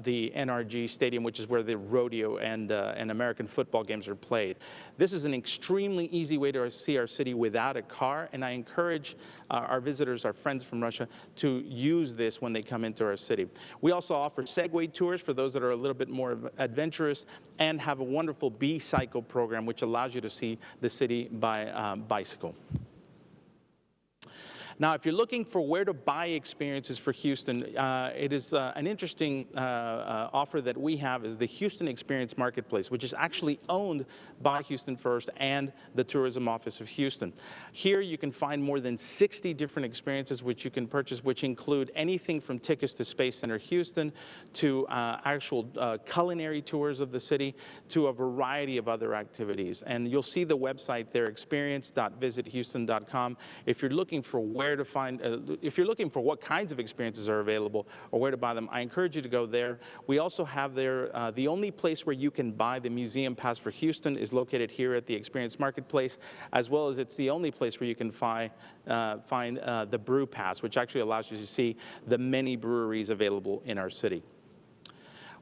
the NRG Stadium, which is where the rodeo and American football games are played. This is an extremely easy way to see our city without a car, and I encourage our visitors, our friends from Russia, to use this when they come into our city. We also offer Segway tours for those that are a little bit more adventurous, and have a wonderful B-Cycle program, which allows you to see the city by bicycle. Now, if you're looking for where to buy experiences for Houston, it is an interesting offer that we have is the Houston Experience Marketplace, which is actually owned by Houston First and the Tourism Office of Houston. Here you can find more than 60 different experiences which you can purchase, which include anything from tickets to Space Center Houston to actual culinary tours of the city to a variety of other activities. And you'll see the website there, experience.visithouston.com. If you're looking for where to find, if you're looking for what kinds of experiences are available or where to buy them, I encourage you to go there. We also have there, the only place where you can buy the Museum Pass for Houston is located here at the Experience Marketplace, as well as it's the only place where you can find the Brew Pass, which actually allows you to see the many breweries available in our city.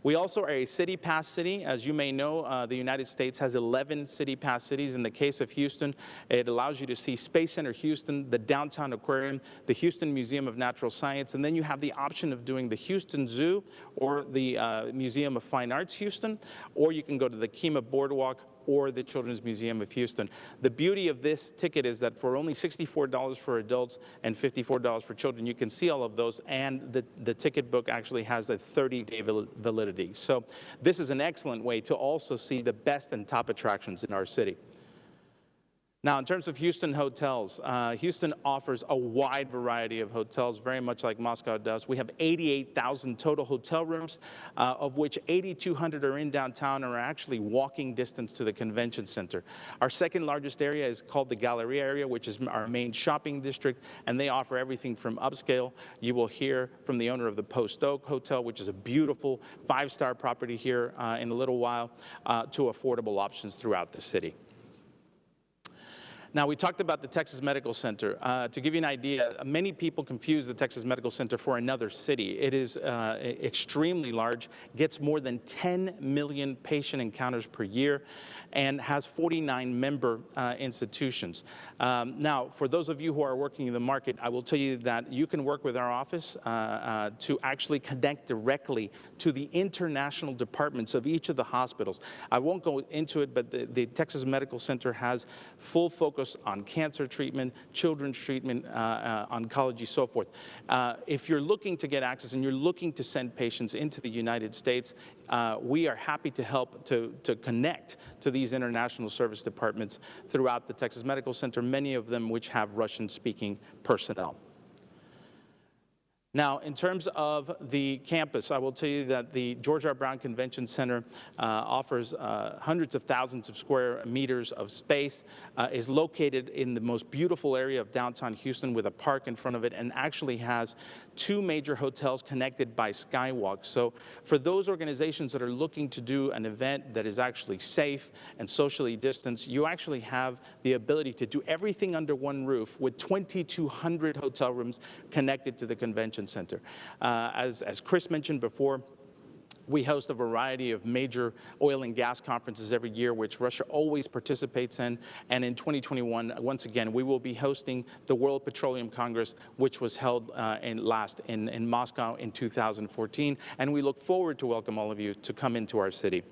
We also are a City Pass city. As you may know, the United States has 11 City Pass cities. In the case of Houston, it allows you to see Space Center Houston, the Downtown Aquarium, the Houston Museum of Natural Science, and then you have the option of doing the Houston Zoo or the Museum of Fine Arts Houston, or you can go to the Kemah Boardwalk or the Children's Museum of Houston. The beauty of this ticket is that for only $64 for adults and $54 for children, you can see all of those, and the ticket book actually has a 30-day validity. So this is an excellent way to also see the best and top attractions in our city. Now, in terms of Houston hotels, Houston offers a wide variety of hotels, very much like Moscow does. We have 88,000 total hotel rooms, of which 8,200 are in downtown and are actually walking distance to the convention center. Our second largest area is called the Galleria area, which is our main shopping district, and they offer everything from upscale. You will hear from the owner of the Post Oak Hotel, which is a beautiful 5-star property here in a little while, to affordable options throughout the city. Now, we talked about the Texas Medical Center. To give you an idea, many people confuse the Texas Medical Center for another city. It is extremely large, gets more than 10 million patient encounters per year, and has 49 member institutions. Now, for those of you who are working in the market, I will tell you that you can work with our office to actually connect directly to the international departments of each of the hospitals. I won't go into it, but the Texas Medical Center has full focus focus on cancer treatment, children's treatment, oncology, so forth. If you're looking to get access and you're looking to send patients into the United States, we are happy to help to connect to these international service departments throughout the Texas Medical Center, many of them which have Russian-speaking personnel. Now, in terms of the campus, I will tell you that the George R. Brown Convention Center offers hundreds of thousands of square meters of space, is located in the most beautiful area of downtown Houston with a park in front of it, and actually has 2 major hotels connected by skywalk. So for those organizations that are looking to do an event that is actually safe and socially distanced, you actually have the ability to do everything under one roof with 2,200 hotel rooms connected to the convention center. As Chris mentioned before, we host a variety of major oil and gas conferences every year, which Russia always participates in. And in 2021, once again, we will be hosting the World Petroleum Congress, which was held in Moscow in 2014. And we look forward to welcome all of you to come into our city.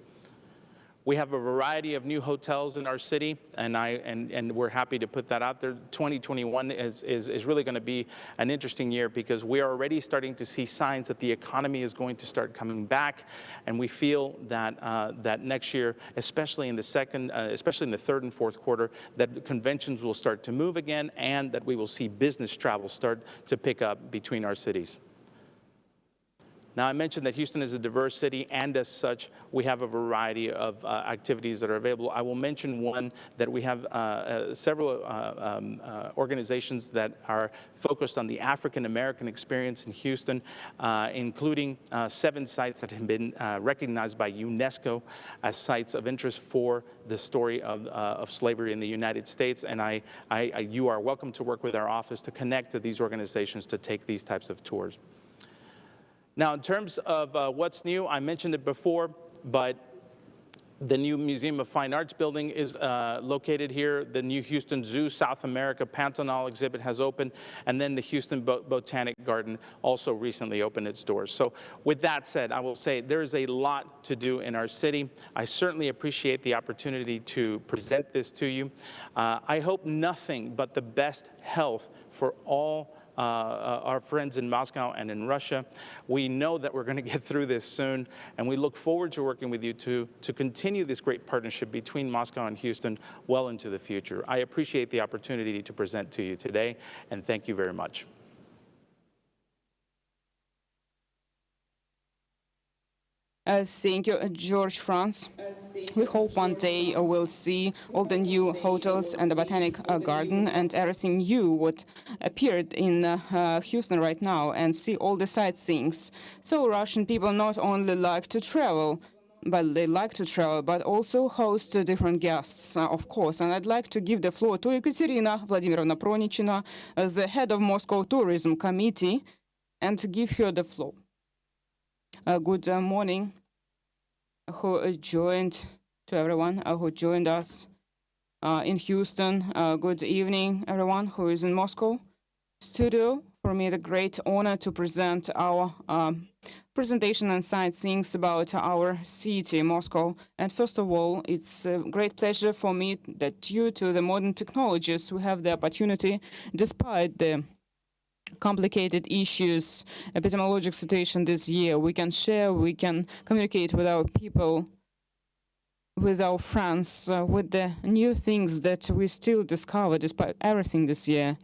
We have a variety of new hotels in our city, and we're happy to put that out there. 2021 is really going to be an interesting year because we are already starting to see signs that the economy is going to start coming back, and we feel that that next year, especially in the third and fourth quarter, that conventions will start to move again, and that we will see business travel start to pick up between our cities. Now, I mentioned that Houston is a diverse city, and as such, we have a variety of activities that are available. I will mention one that we have several organizations that are focused on the African-American experience in Houston, including 7 sites that have been recognized by UNESCO as sites of interest for the story of slavery in the United States. And you are welcome to work with our office to connect to these organizations to take these types of tours. Now, in terms of what's new, I mentioned it before, but the new Museum of Fine Arts building is located here. The new Houston Zoo South America Pantanal exhibit has opened, and then the Houston Botanic Garden also recently opened its doors. So with that said, I will say there is a lot to do in our city. I certainly appreciate the opportunity to present this to you. I hope nothing but the best health for all our friends in Moscow and in Russia. We know that we're going to get through this soon, and we look forward to working with you to continue this great partnership between Moscow and Houston well into the future. I appreciate the opportunity to present to you today, and thank you very much. Thank you, George Franz. We hope one day we'll see all the new hotels and the Botanic Garden and everything new what appeared in Houston right now, and see all the sightseeings. So Russian people not only like to travel, but also host different guests, of course. And I'd like to give the floor to Ekaterina Vladimirovna Pronichina, the head of Moscow Tourism Committee, and to give her the floor. Good morning, to everyone who joined us in Houston. Good evening, everyone who is in Moscow studio. For me, the great honor to present our presentation and sightseeing about our city, Moscow. And first of all, it's a great pleasure for me that due to the modern technologies, we have the opportunity, despite the complicated issues, epidemiologic situation this year, we can share, we can communicate with our people, with our friends, with the new things that we still discover despite everything this year.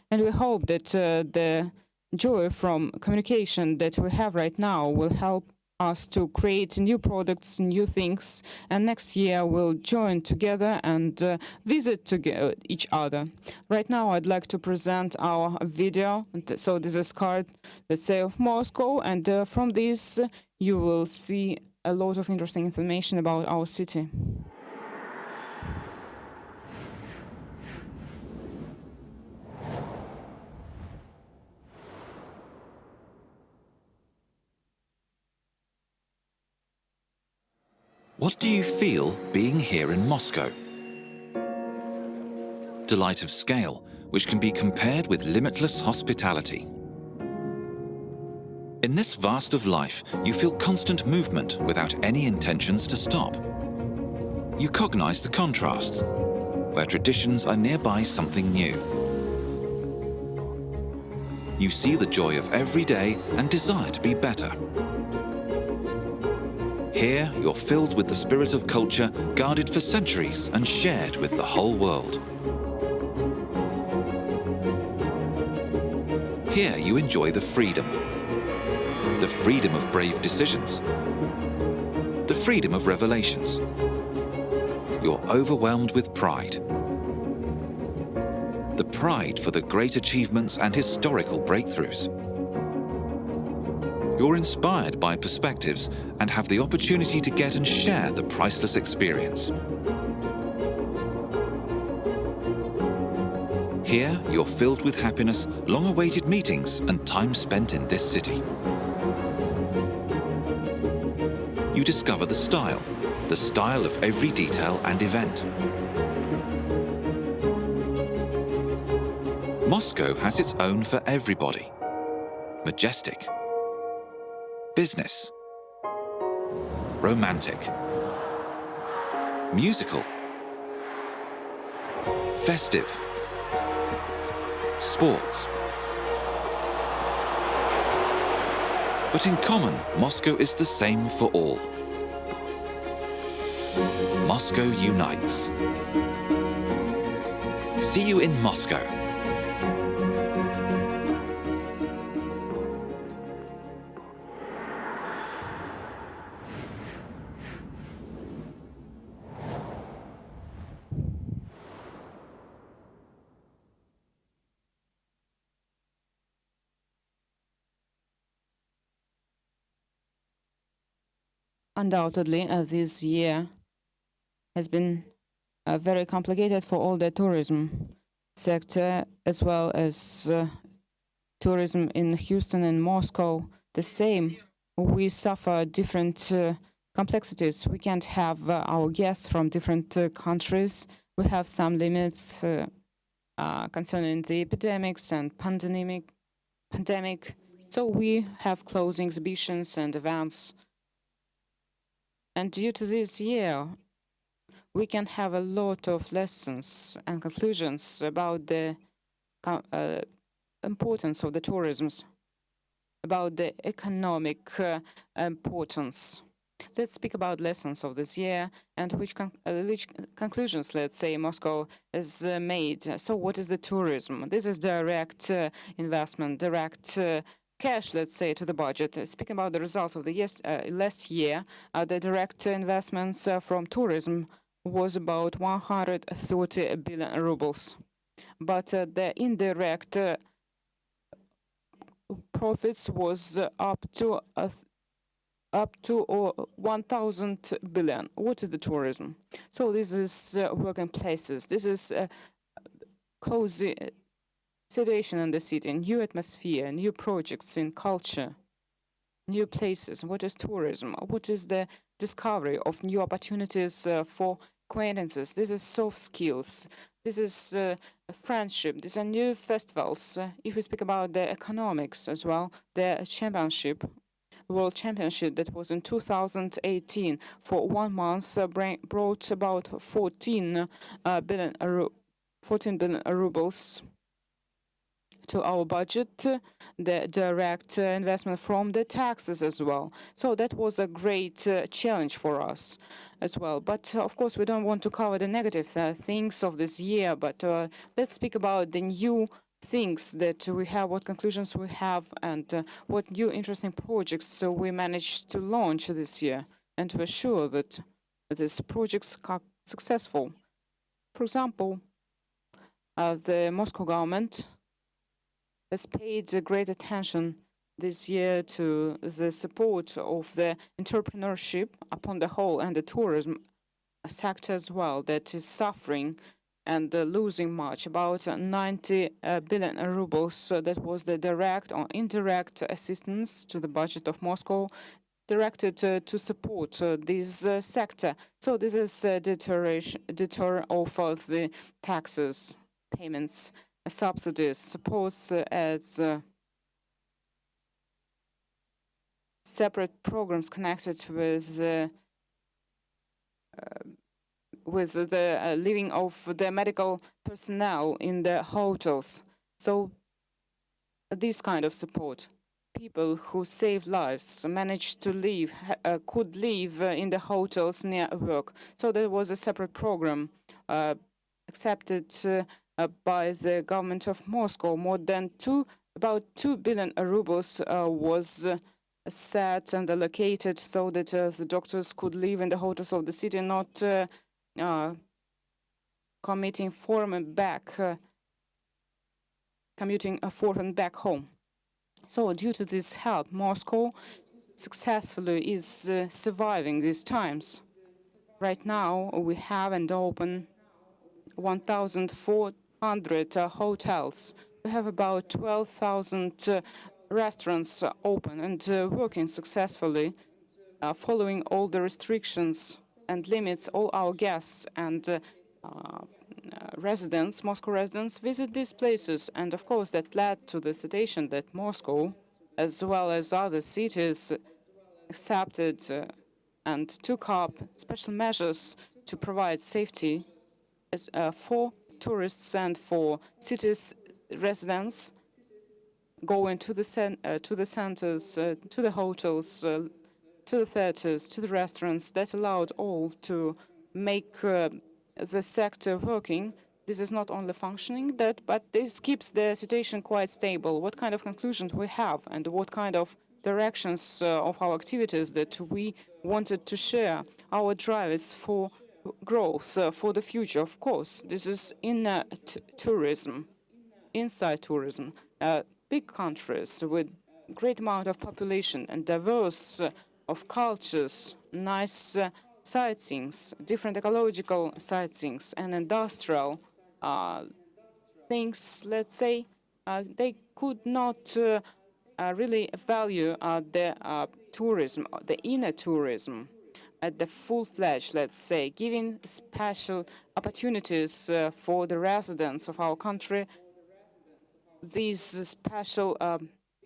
And we hope that the joy from communication that we have right now will help us to create new products, new things, and next year we'll join together and visit each other. Right now I'd like to present our video. So this is card, let's say, of Moscow, and from this you will see a lot of interesting information about our city. What do you feel being here in Moscow? Delight of scale, which can be compared with limitless hospitality. In this vast of life, you feel constant movement without any intentions to stop. You cognize the contrasts. where traditions are nearby something new. You see the joy of every day and desire to be better. Here, you're filled with the spirit of culture guarded for centuries and shared with the whole world. Here, you enjoy the freedom of brave decisions, the freedom of revelations. You're overwhelmed with pride. The pride for the great achievements and historical breakthroughs. You're inspired by perspectives and have the opportunity to get and share the priceless experience. Here, you're filled with happiness, long-awaited meetings, and time spent in this city. You discover the style of every detail and event. Moscow has its own for everybody. Majestic, business, romantic, musical, festive, sports. But in common, Moscow is the same for all. Moscow unites. See you in Moscow. Undoubtedly, this year has been very complicated for all the tourism sector, as well as tourism in Houston and Moscow. The same, we suffer different complexities. We can't have our guests from different countries. We have some limits concerning the epidemics and pandemic. So we have closing exhibitions and events. And due to this year, we can have a lot of lessons and conclusions about the importance of the tourism, about the economic importance. Let's speak about lessons of this year and which conclusions, let's say, Moscow has made. So what is the tourism? This is direct investment, direct cash, let's say, to the budget. Speaking about the results of the last year, the direct investments from tourism was about 130 billion rubles. But the indirect profits was up to 1,000 billion. What is the tourism? So this is working places. This is cozy situation in the city, new atmosphere, new projects in culture, new places. What is tourism? What is the discovery of new opportunities for acquaintances? This is soft skills. This is friendship. These are new festivals. If we speak about the economics as well, the championship, World Championship that was in 2018 for 1 month brought about 14 billion rubles to our budget, the direct investment from the taxes as well. So that was a great challenge for us as well. But of course, we don't want to cover the negative things of this year, but let's speak about the new things that we have, what conclusions we have, and what new interesting projects we managed to launch this year, and to assure that these projects are successful. For example, the Moscow government has paid great attention this year to the support of the entrepreneurship upon the whole and the tourism sector as well that is suffering and losing much, about 90 billion rubles. So that was the direct or indirect assistance to the budget of Moscow directed to support this sector. So this is a deter of the taxes, payments, subsidies, supports as separate programs connected with with the living of the medical personnel in the hotels. So this kind of support, people who saved lives managed to live, could live in the hotels near work. So there was a separate program accepted by the government of Moscow. More than about 2 billion rubles was set and allocated so that the doctors could live in the hotels of the city, not commuting forth and back home. So due to this help, Moscow successfully is surviving these times. Right now, we have and open 1,400 hotels. We have about 12,000 restaurants open and working successfully, following all the restrictions and limits. All our guests and residents, Moscow residents, visit these places. And of course, that led to the situation that Moscow, as well as other cities, accepted and took up special measures to provide safety for tourists and for cities residents going to the centers, to the hotels, to the theaters, to the restaurants. That allowed all to make the sector working. This is not only functioning, but this keeps the situation quite stable. What kind of conclusions we have and what kind of directions of our activities that we wanted to share, our drivers for growth for the future. Of course, this is in tourism, inside tourism. Big countries with great amount of population and diverse of cultures, nice sightseeings, different ecological sightseeings and industrial things, let's say, they could not really value the tourism, the inner tourism at the full-fledged, let's say, giving special opportunities for the residents of our country, these special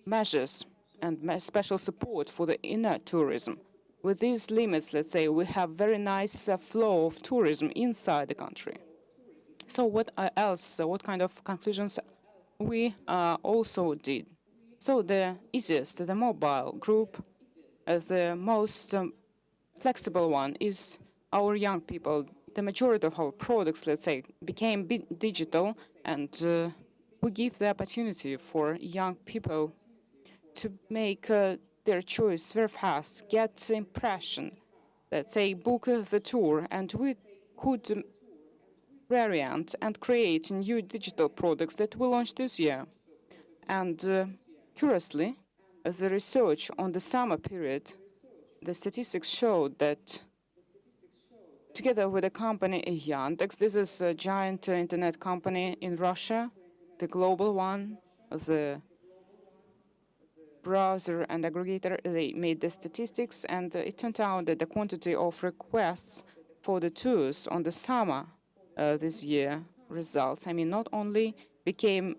measures and special support for the inner tourism. With these limits, let's say, we have very nice flow of tourism inside the country. So what else, what kind of conclusions we also did? So the easiest, the mobile group, the most flexible one is our young people. The majority of our products, let's say, became digital, and we give the opportunity for young people to make their choice very fast, get the impression, let's say, book the tour, and we could variant and create new digital products that we launched this year. And curiously, the research on the summer period, the statistics showed that together with the company Yandex, this is a giant internet company in Russia, the global one, the browser and aggregator, they made the statistics, and it turned out that the quantity of requests for the tours on the summer this year results, I mean, not only became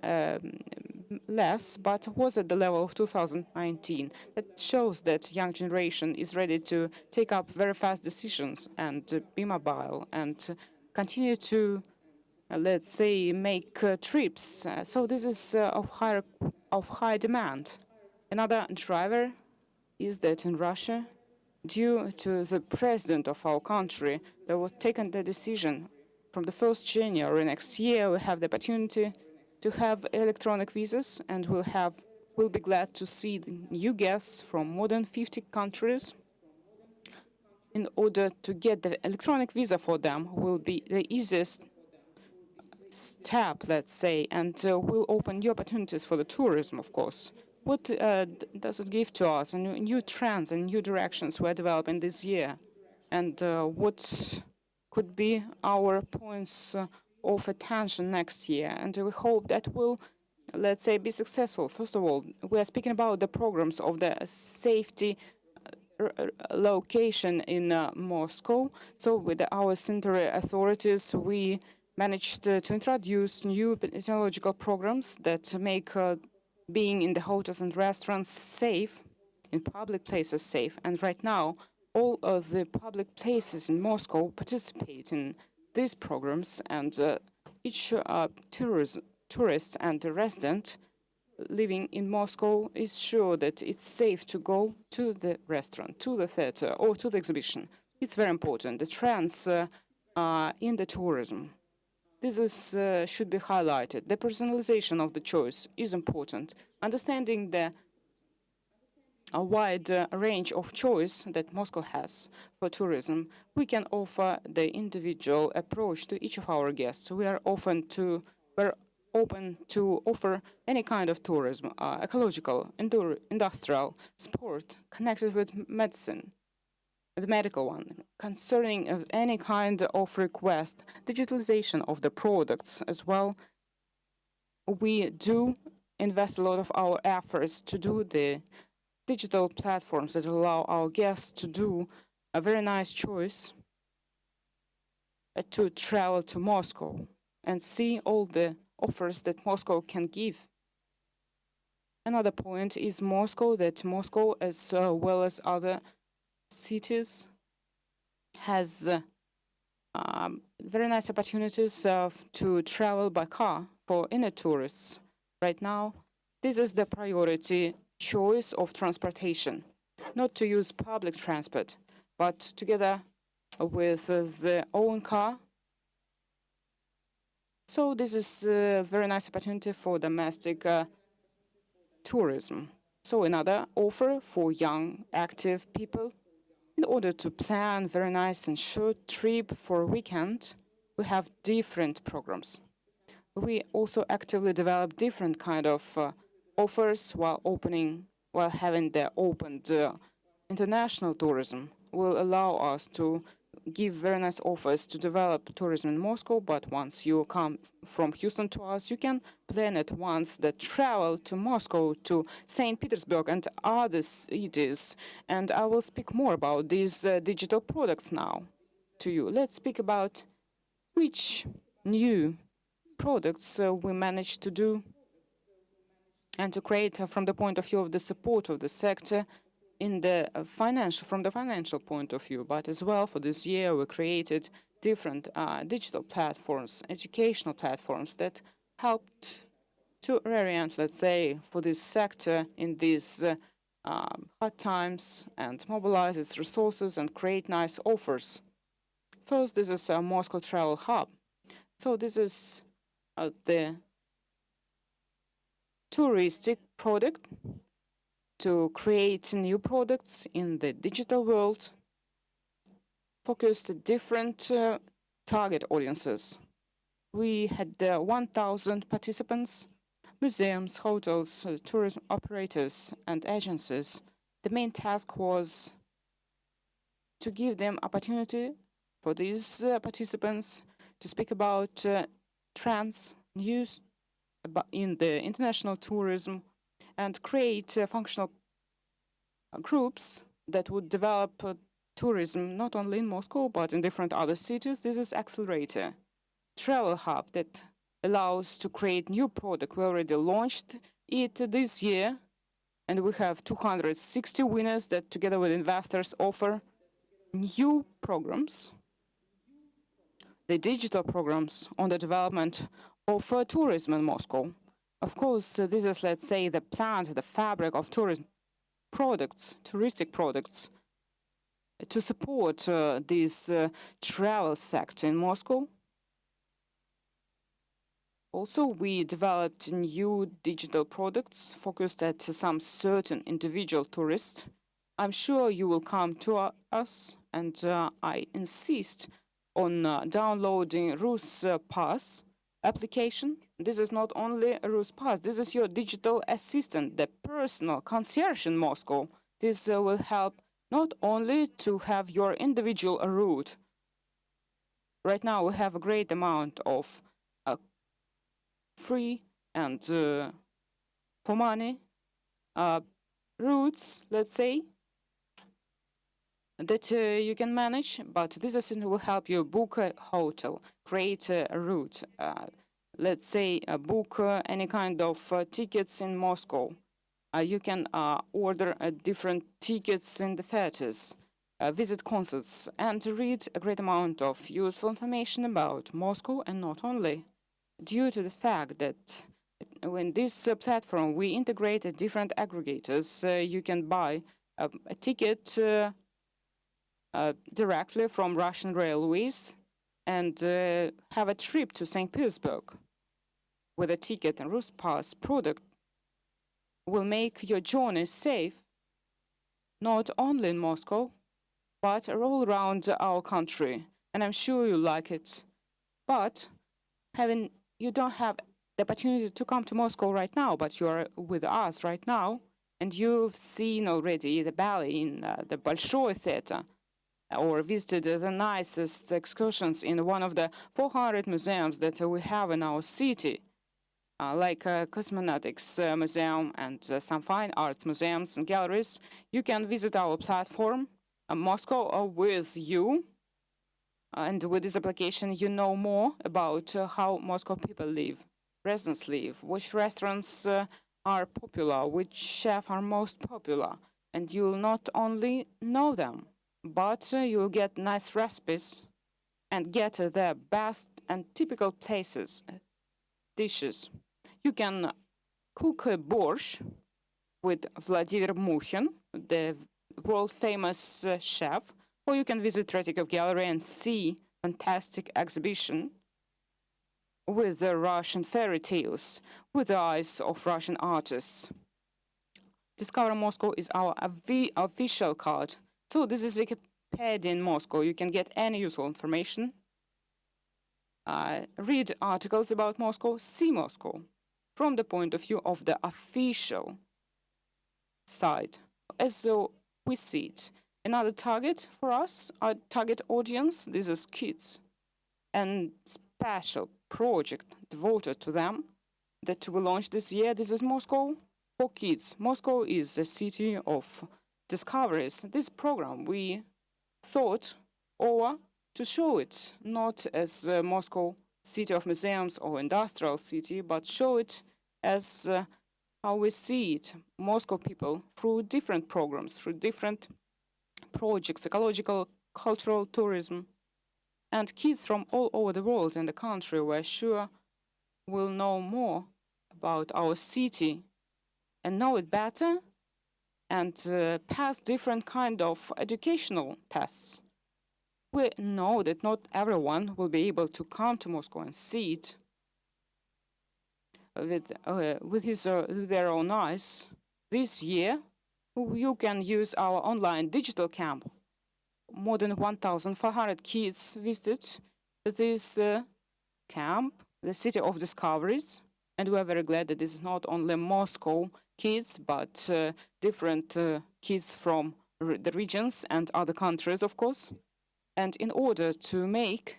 less, but was at the level of 2019. That shows that young generation is ready to take up very fast decisions and be mobile and continue to, let's say, make trips. So this is of high demand. Another driver is that in Russia, due to the president of our country, there was taken the decision from the 1st January next year, we have the opportunity to have electronic visas, and we'll be glad to see the new guests from more than 50 countries. In order to get the electronic visa for them will be the easiest step, let's say, and will open new opportunities for the tourism, of course. What does it give to us? And new trends and new directions we're developing this year, and what could be our points of attention next year. And we hope that will, let's say, be successful. First of all, we are speaking about the programs of the safety location in Moscow. So with our center authorities, we managed to introduce new technological programs that make being in the hotels and restaurants safe, in public places safe. And right now, all of the public places in Moscow participate in these programs, and each tourist and resident living in Moscow is sure that it's safe to go to the restaurant, to the theater, or to the exhibition. It's very important. The trends in the tourism. This should be highlighted. The personalization of the choice is important. Understanding the a wide range of choice that Moscow has for tourism, we can offer the individual approach to each of our guests. We're open to offer any kind of tourism, ecological, industrial, sport, connected with medicine, the medical one, concerning any kind of request, digitalization of the products as well. We do invest a lot of our efforts to do the digital platforms that allow our guests to do a very nice choice to travel to Moscow and see all the offers that Moscow can give. Another point is Moscow, that Moscow, as well as other cities, has very nice opportunities to travel by car for inner tourists. Right now, this is the priority choice of transportation, not to use public transport, but together with their own car. So this is a very nice opportunity for domestic tourism. So another offer for young, active people. In order to plan very nice and short trip for a weekend, we have different programs. We also actively develop different kind of offers while having the opened international tourism will allow us to give very nice offers to develop tourism in Moscow. But once you come from Houston to us, you can plan at once the travel to Moscow, to St. Petersburg and other cities. And I will speak more about these digital products now to you. Let's speak about which new products we managed to do and to create from the point of view of the support of the sector in the from the financial point of view. But as well, for this year, we created different digital platforms, educational platforms that helped to reorient, let's say, for this sector in these hard times and mobilize its resources and create nice offers. First, this is a Moscow Travel Hub. So this is the touristic product to create new products in the digital world, focused on different target audiences. We had 1,000 participants, museums, hotels, tourism operators, and agencies. The main task was to give them opportunity for these participants to speak about trends, news in the international tourism, and create functional groups that would develop tourism not only in Moscow but in different other cities. This is Accelerator, travel hub that allows to create new product. We already launched it this year, and we have 260 winners that together with investors offer new programs, the digital programs on the development of tourism in Moscow. Of course, this is, let's say, the plant, the fabric of tourism products, touristic products, to support this travel sector in Moscow. Also, we developed new digital products focused at some certain individual tourists. I'm sure you will come to us, and I insist on downloading Rus Pass application. This is not only a Rus Pass, this is your digital assistant, the personal concierge in Moscow. This will help not only to have your individual route. Right now we have a great amount of free and for money routes, let's say, that you can manage, but this assistant will help you book a hotel, create a route, let's say book any kind of tickets in Moscow. You can order different tickets in the theaters, visit concerts, and read a great amount of useful information about Moscow, and not only, due to the fact that when this platform we integrated different aggregators, you can buy a ticket directly from Russian railways and have a trip to St. Petersburg with a ticket, and Ruspass product will make your journey safe, not only in Moscow, but all around our country. And I'm sure you like it. But you don't have the opportunity to come to Moscow right now, but you are with us right now, and you've seen already the ballet in the Bolshoi Theater, or visited the nicest excursions in one of the 400 museums that we have in our city, like Cosmonautics Museum and some fine arts museums and galleries. You can visit our platform, Moscow with you. And with this application, you know more about how Moscow people live, residents live, which restaurants are popular, which chefs are most popular. And you'll not only know them, but you'll get nice recipes and get the best and typical places, dishes. You can cook borscht with Vladimir Mukhin, the world-famous chef, or you can visit Tretyakov Gallery and see fantastic exhibition with the Russian fairy tales, with the eyes of Russian artists. Discover Moscow is our official card. So this is Wikipedia in Moscow. You can get any useful information, read articles about Moscow, see Moscow from the point of view of the official side, as though we see it. Another target for us, our target audience, this is kids, and special project devoted to them that we launched this year. This is Moscow for Kids. Moscow is a city of discoveries. This program we thought over to show it not as Moscow city of museums or industrial city, but show it as how we see it, Moscow people, through different programs, through different projects, ecological, cultural tourism. And kids from all over the world and the country, we're sure, will know more about our city and know it better and pass different kind of educational tests. We know that not everyone will be able to come to Moscow and see it with their own eyes. This year, you can use our online digital camp. More than 1,500 kids visited this camp, the City of Discoveries, and we are very glad that this is not only Moscow kids, but different kids from the regions and other countries, of course. And in order to make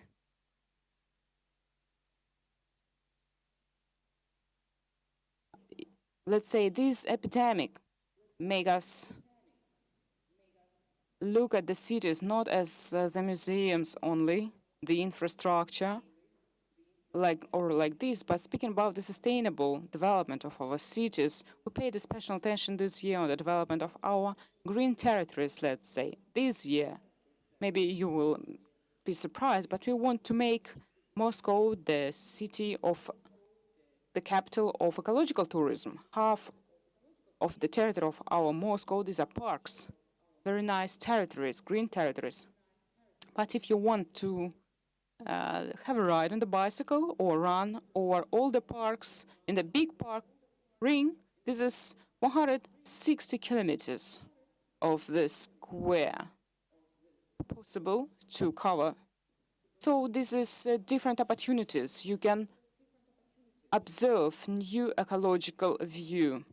let's say this epidemic make us look at the cities not as the museums only, the infrastructure, like this, but speaking about the sustainable development of our cities, we paid special attention this year on the development of our green territories, let's say. This year, maybe you will be surprised, but we want to make Moscow the city of the capital of ecological tourism. Half of the territory of our Moscow, these are parks, very nice territories, green territories. But if you want to have a ride on the bicycle or run over all the parks in the big park ring, this is 160 kilometers of the square possible to cover. So this is different opportunities. You can observe new ecological view,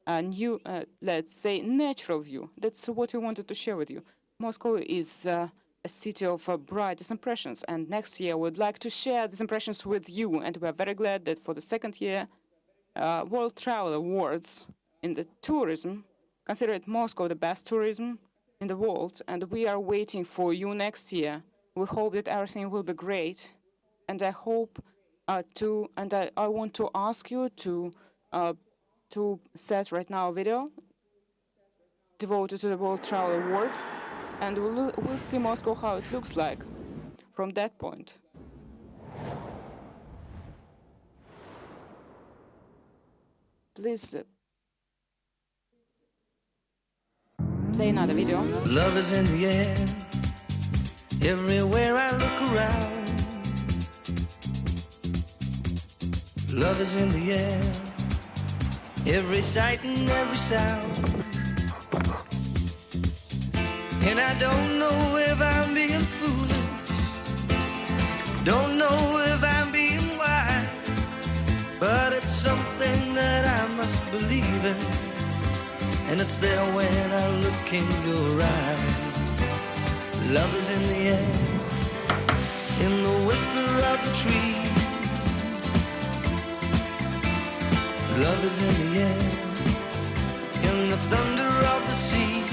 a new, let's say, natural view. That's what we wanted to share with you. Moscow is a city of brightest impressions, and next year we'd like to share these impressions with you, and we're very glad that for the second year, World Travel Awards in the tourism considered Moscow the best tourism in the world, and we are waiting for you next year. We hope that everything will be great, and I hope I want to ask you to set right now a video devoted to the World Travel Award. and we'll see Moscow how it looks like from that point. Please play another video. Love is in the air, everywhere I look around. Love is in the air, every sight and every sound. And I don't know if I'm being foolish, don't know if I'm being wise, but it's something that I must believe in, and it's there when I look in your eyes. Love is in the air, in the whisper of the tree. Love is in the air, in the thunder of the sea.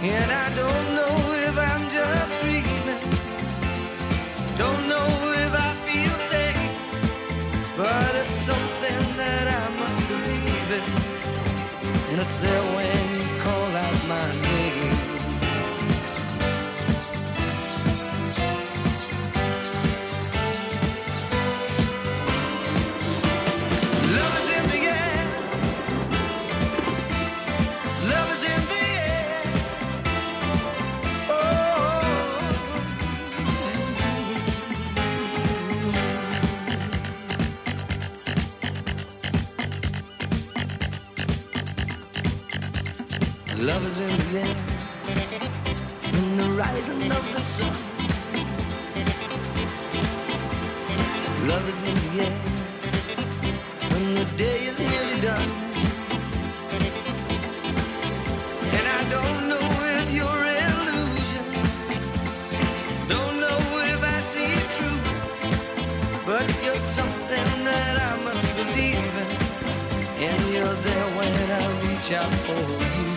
And I don't know if I'm just dreaming, don't know if I feel safe, but it's something that I must believe in, and it's there when you call out my name. Love is in the air, love is in the air. Oh, love is in the air, in the rising of the sun. Love is in the air, when the day is nearly done. And I don't know if you're illusion, don't know if I see it true, but you're something that I must believe in, and you're there when I reach out for you.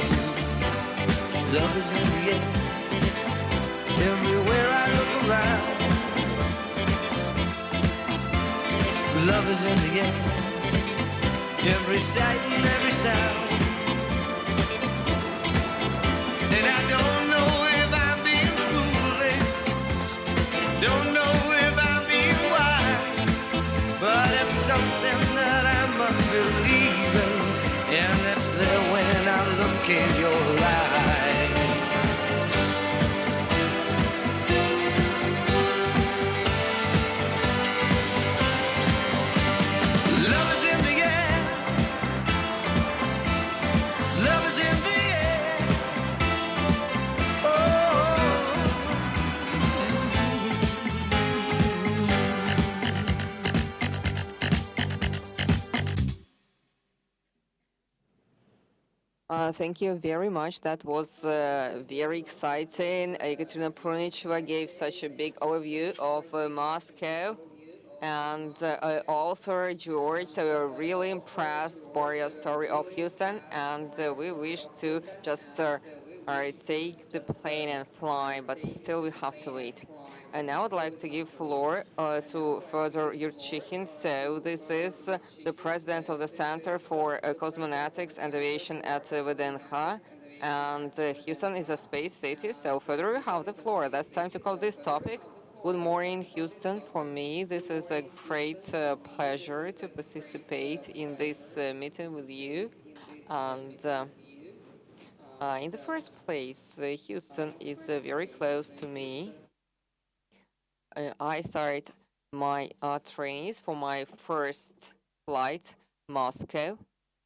Love is in the air, everywhere I look around. Love is in the air, every sight and every sound. And I don't know if I'm being foolish, don't know if I'm being wise, but it's something that I must believe in, and it's there when I look in your eyes. Love is in the air, love is in the air. Thank you very much. That was very exciting. Ekaterina Prunicheva gave such a big overview of Moscow. And also George, so we're really impressed by your story of Houston, and we wish to just take the plane and fly, but still we have to wait. And now I'd like to give floor to Fedor Yurchikhin. So this is the president of the Center for Cosmonautics and Aviation at VDNH. And Houston is a space city, so Fedor, you have the floor. That's time to call this topic. Good morning, Houston. For me, this is a great pleasure to participate in this meeting with you. And in the first place, Houston is very close to me. I started my trainees for my first flight. Moscow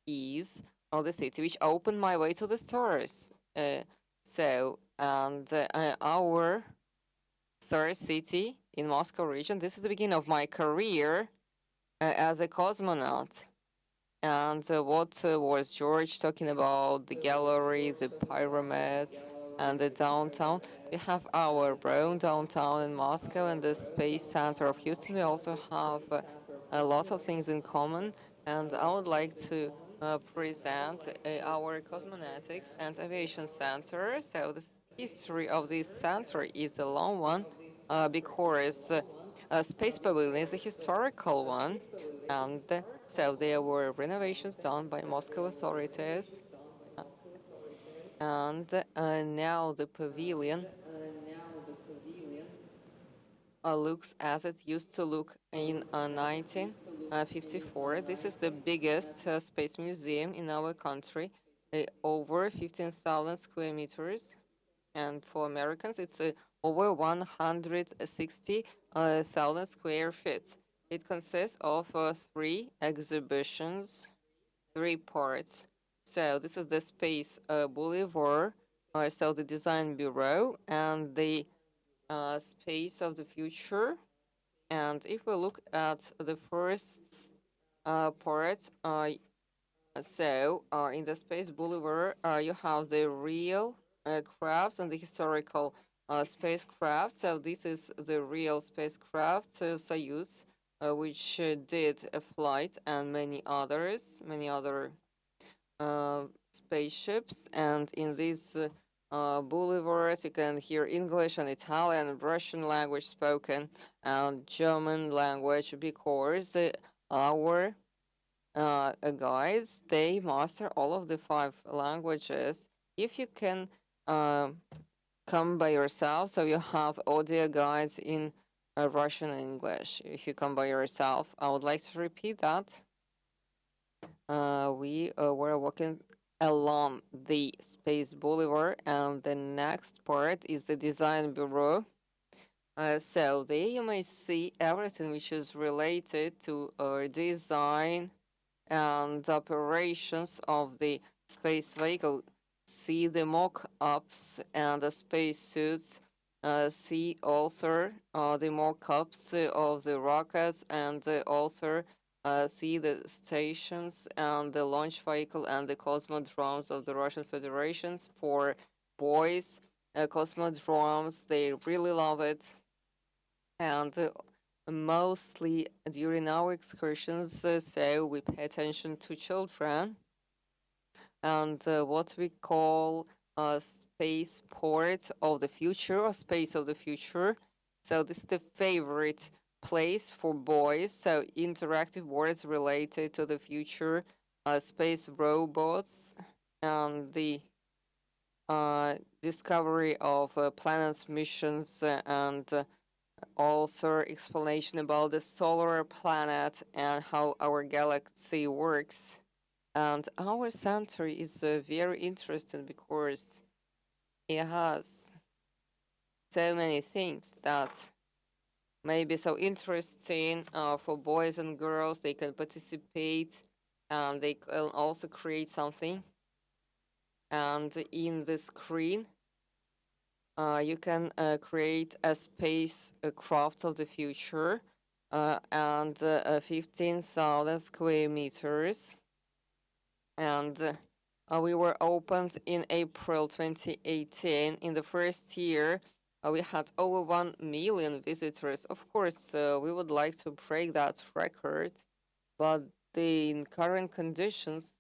is the city which opened my way to the stars. Our third city in Moscow region, this is the beginning of my career as a cosmonaut. And what was George talking about, the gallery, the pyramids, and the downtown? We have our own downtown in Moscow and the Space Center of Houston. We also have a lot of things in common. And I would like to present our Cosmonautics and Aviation Center. So the history of this center is a long one because Space Pavilion is a historical one, and so there were renovations done by Moscow authorities. And now the pavilion looks as it used to look in 1954. This is the biggest space museum in our country, over 15,000 square meters. And for Americans, it's over 160,000 square feet. It consists of three exhibitions, three parts. So this is the Space Boulevard, so the Design Bureau, and the Space of the Future. And if we look at the first part, in the Space Boulevard, you have the real crafts and the historical spacecraft. So this is the real spacecraft, Soyuz, which did a flight, and many other spaceships. And in these boulevards, you can hear English and Italian and Russian language spoken, and German language, because our guides, they master all of the five languages. If you can come by yourself, so you have audio guides in Russian and English. If you come by yourself, I would like to repeat that. We were walking along the Space Boulevard, and the next part is the Design Bureau. So there you may see everything which is related to design and operations of the space vehicle. See the mock-ups and the spacesuits. See also the mock-ups of the rockets, and also see the stations and the launch vehicle and the cosmodromes of the Russian Federations. For boys, cosmodromes, they really love it. And mostly during our excursions, so we pay attention to children, and what we call spaceport of the future, or space of the future. So this is the favorite place for boys. So interactive words related to the future, space robots, and the discovery of planets, missions, and also explanation about the solar planet and how our galaxy works. And our center is very interesting because it has so many things that may be so interesting for boys and girls. They can participate, and they can also create something. And in the screen, you can create a space craft of the future, and 15,000 square meters. And we were opened in April 2018. In the first year, we had over 1 million visitors. Of course, we would like to break that record, but in current conditions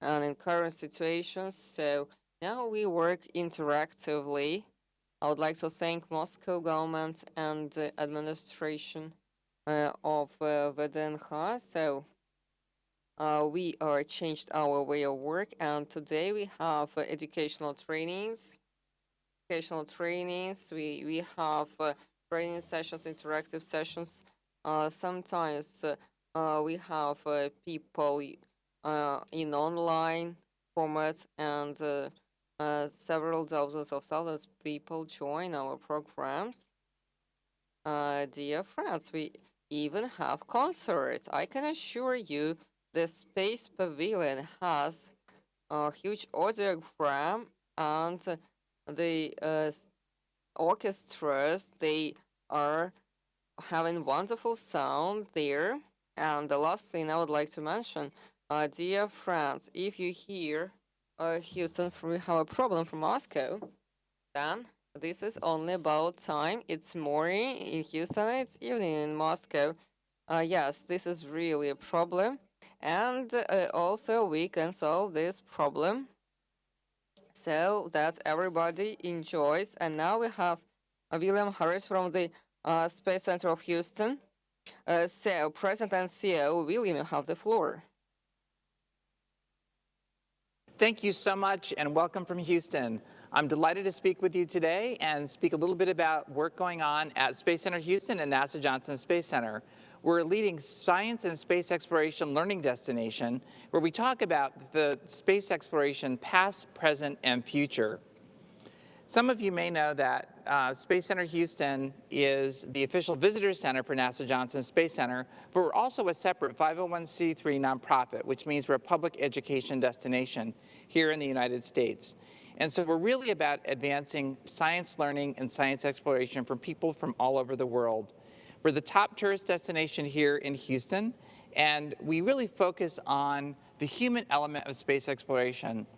and in current situations, so now we work interactively. I would like to thank Moscow government and administration of VDNH. So we changed our way of work, and today we have educational trainings. We have training sessions, interactive sessions. Sometimes we have people in online format, and several dozens of thousands of people join our programs. Dear friends, we even have concerts. I can assure you the Space Pavilion has a huge audiogram, and the orchestras, they are having wonderful sound there. And the last thing I would like to mention, dear friends, if you hear Houston, we have a problem from Moscow, then this is only about time. It's morning in Houston, it's evening in Moscow. Yes, this is really a problem. And also we can solve this problem so that everybody enjoys. And now we have William Harris from the Space Center of Houston. So, President and CEO, William, you have the floor. Thank you so much and welcome from Houston. I'm delighted to speak with you today and speak a little bit about work going on at Space Center Houston and NASA Johnson Space Center. We're a leading science and space exploration learning destination where we talk about the space exploration past, present, and future. Some of you may know that Space Center Houston is the official visitor center for NASA Johnson Space Center, but we're also a separate 501c3 nonprofit, which means we're a public education destination here in the United States. And so we're really about advancing science learning and science exploration for people from all over the world. We're the top tourist destination here in Houston, and we really focus on the human element of space exploration.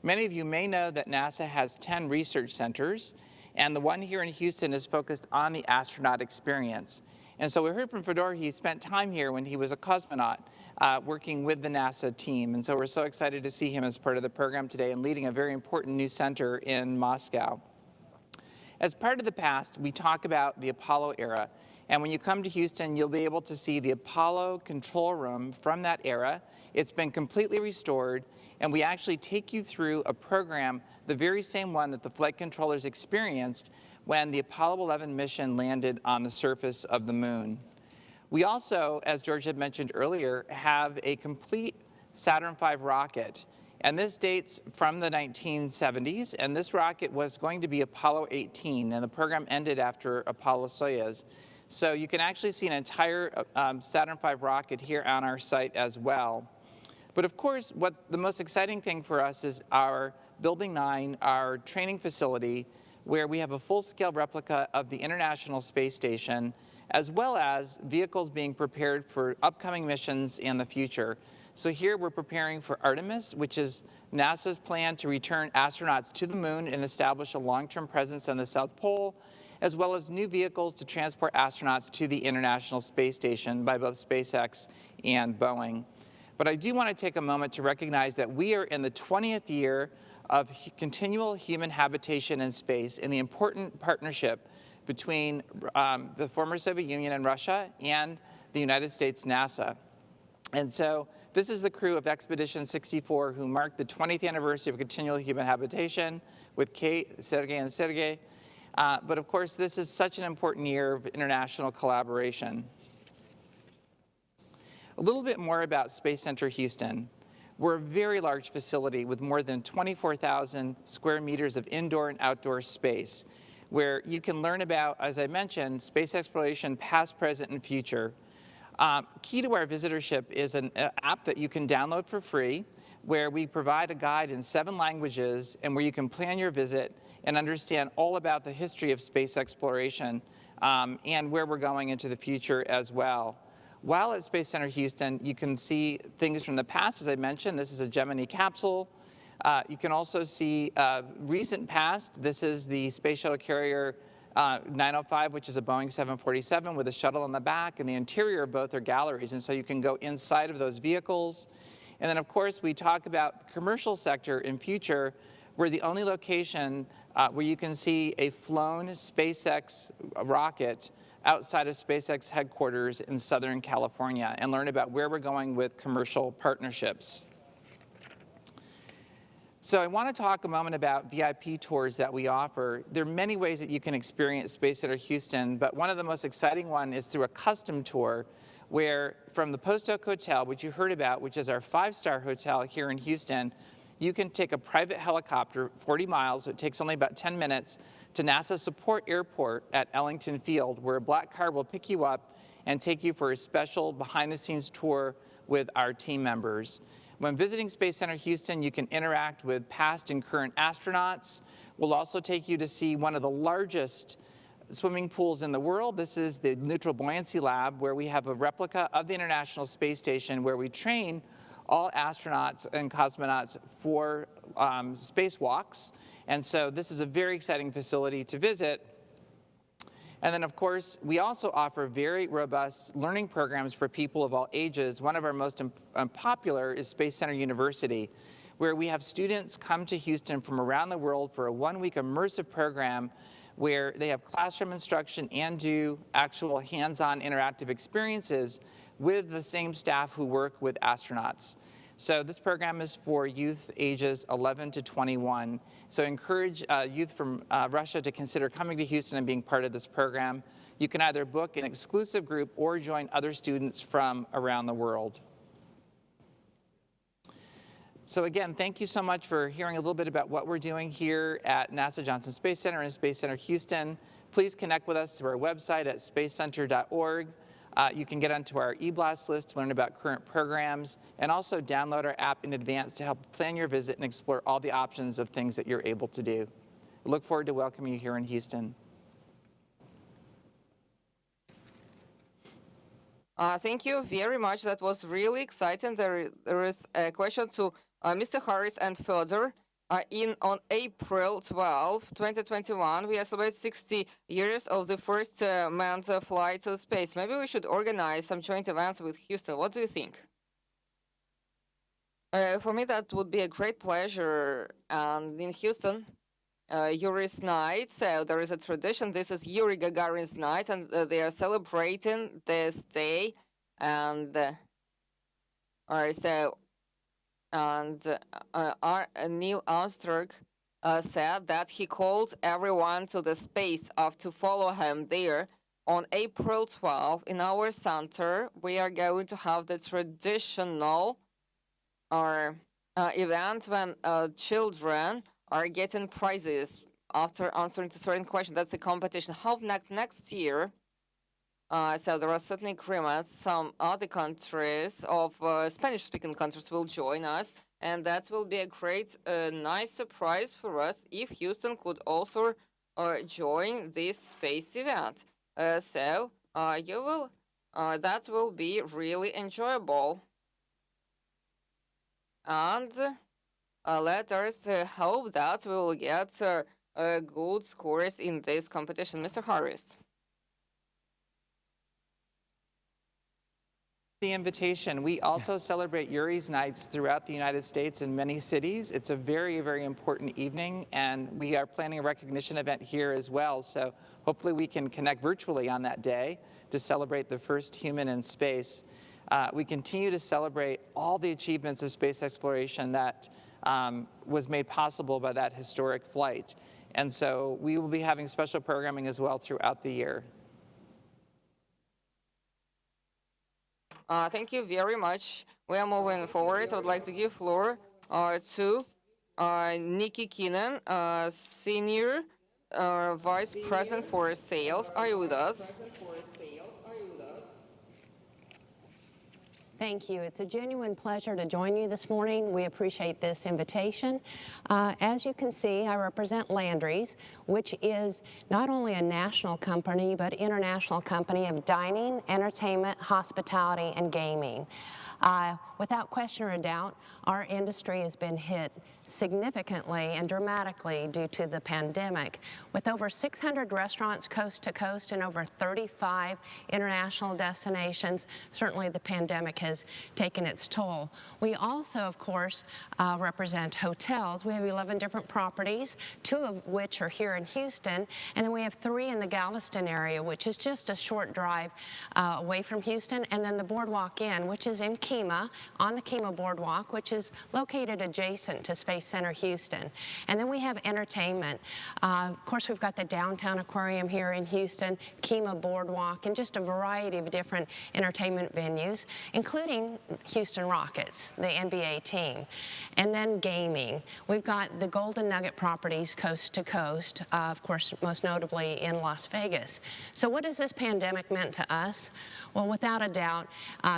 Many of you may know that NASA has 10 research centers, and the one here in Houston is focused on the astronaut experience. And so we heard from Fedor, he spent time here when he was a cosmonaut working with the NASA team. And so we're so excited to see him as part of the program today and leading a very important new center in Moscow. As part of the past, we talk about the Apollo era. And when you come to Houston, you'll be able to see the Apollo control room from that era. It's been completely restored, and we actually take you through a program, the very same one that the flight controllers experienced when the Apollo 11 mission landed on the surface of the moon. We also, as George had mentioned earlier, have a complete Saturn V rocket. And this dates from the 1970s, and this rocket was going to be Apollo 18, and the program ended after Apollo-Soyuz. So you can actually see an entire Saturn V rocket here on our site as well. But of course, what the most exciting thing for us is our Building 9, our training facility, where we have a full-scale replica of the International Space Station, as well as vehicles being prepared for upcoming missions in the future. So here we're preparing for Artemis, which is NASA's plan to return astronauts to the moon and establish a long-term presence on the South Pole, as well as new vehicles to transport astronauts to the International Space Station by both SpaceX and Boeing. But I do want to take a moment to recognize that we are in the 20th year of continual human habitation in space and the important partnership between the former Soviet Union and Russia and the United States NASA. And so this is the crew of Expedition 64 who marked the 20th anniversary of continual human habitation with Kate, Sergei, and Sergei. But of course, this is such an important year of international collaboration. A little bit more about Space Center Houston. We're a very large facility with more than 24,000 square meters of indoor and outdoor space, where you can learn about, as I mentioned, space exploration past, present, and future. Key to our visitorship is an app that you can download for free, where we provide a guide in 7 languages and where you can plan your visit and understand all about the history of space exploration and where we're going into the future as well. While at Space Center Houston, you can see things from the past. As I mentioned, this is a Gemini capsule. You can also see recent past. This is the Space Shuttle Carrier 905, which is a Boeing 747 with a shuttle on the back, and the interior of both are galleries, and so you can go inside of those vehicles. And then, of course, we talk about the commercial sector in future. We're the only location where you can see a flown SpaceX rocket outside of SpaceX headquarters in Southern California and learn about where we're going with commercial partnerships. So I want to talk a moment about VIP tours that we offer. There are many ways that you can experience Space Center Houston, but one of the most exciting one is through a custom tour where from the Post Oak Hotel, which you heard about, which is our 5-star hotel here in Houston, you can take a private helicopter 40 miles, so it takes only about 10 minutes, to NASA Support Airport at Ellington Field, where a black car will pick you up and take you for a special behind-the-scenes tour with our team members. When visiting Space Center Houston, you can interact with past and current astronauts. We'll also take you to see one of the largest swimming pools in the world. This is the Neutral Buoyancy Lab, where we have a replica of the International Space Station where we train all astronauts and cosmonauts for spacewalks. And so this is a very exciting facility to visit. And then, of course, we also offer very robust learning programs for people of all ages. One of our most popular is Space Center University, where we have students come to Houston from around the world for a 1-week immersive program where they have classroom instruction and do actual hands-on interactive experiences with the same staff who work with astronauts. So this program is for youth ages 11 to 21. So encourage youth from Russia to consider coming to Houston and being part of this program. You can either book an exclusive group or join other students from around the world. So again, thank you so much for hearing a little bit about what we're doing here at NASA Johnson Space Center and Space Center Houston. Please connect with us through our website at spacecenter.org. You can get onto our e-blast list to learn about current programs and also download our app in advance to help plan your visit and explore all the options of things that you're able to do. I look forward to welcoming you here in Houston. Thank you very much. That was really exciting. There is a question to Mr. Harris and further. On April 12, 2021, we celebrate 60 years of the first manned flight to space. Maybe we should organize some joint events with Houston. What do you think? For me, that would be a great pleasure. And in Houston, Yuri's night. So there is a tradition. This is Yuri Gagarin's night, and they are celebrating this day. And Neil Armstrong said that he called everyone to the space to follow him there. On April 12, in our center, we are going to have the traditional event when children are getting prizes after answering to certain questions. That's a competition. Hope next year. So there are certain agreements. Some other countries of Spanish-speaking countries will join us, and that will be a great, nice surprise for us if Houston could also join this space event. So that will be really enjoyable. And let us hope that we will get good scores in this competition. Mr. Harris. The invitation. We also celebrate Yuri's Nights throughout the United States in many cities. It's a very, very important evening, and we are planning a recognition event here as well. So hopefully we can connect virtually on that day to celebrate the first human in space. We continue to celebrate all the achievements of space exploration that was made possible by that historic flight. And so we will be having special programming as well throughout the year. Thank you very much. We are moving forward. I would like to give floor to Nikki Keenan, Senior Vice President for Sales. Are you with us? Thank you. It's a genuine pleasure to join you this morning. We appreciate this invitation. As you can see, I represent Landry's, which is not only a national company, but international company of dining, entertainment, hospitality, and gaming. Without question or doubt, our industry has been hit significantly and dramatically due to the pandemic. With over 600 restaurants coast to coast and over 35 international destinations, certainly the pandemic has taken its toll. We also, of course, represent hotels. We have 11 different properties, 2 of which are here in Houston, and then we have 3 in the Galveston area, which is just a short drive away from Houston, and then the Boardwalk Inn, which is in Kemah, on the Kemah Boardwalk, which is located adjacent to Space Center Houston. And then we have entertainment. Of course, we've got the Downtown Aquarium here in Houston, Kemah Boardwalk, and just a variety of different entertainment venues, including Houston Rockets, the NBA team. And then gaming. We've got the Golden Nugget properties coast to coast, of course, most notably in Las Vegas. So what has this pandemic meant to us? Well, without a doubt,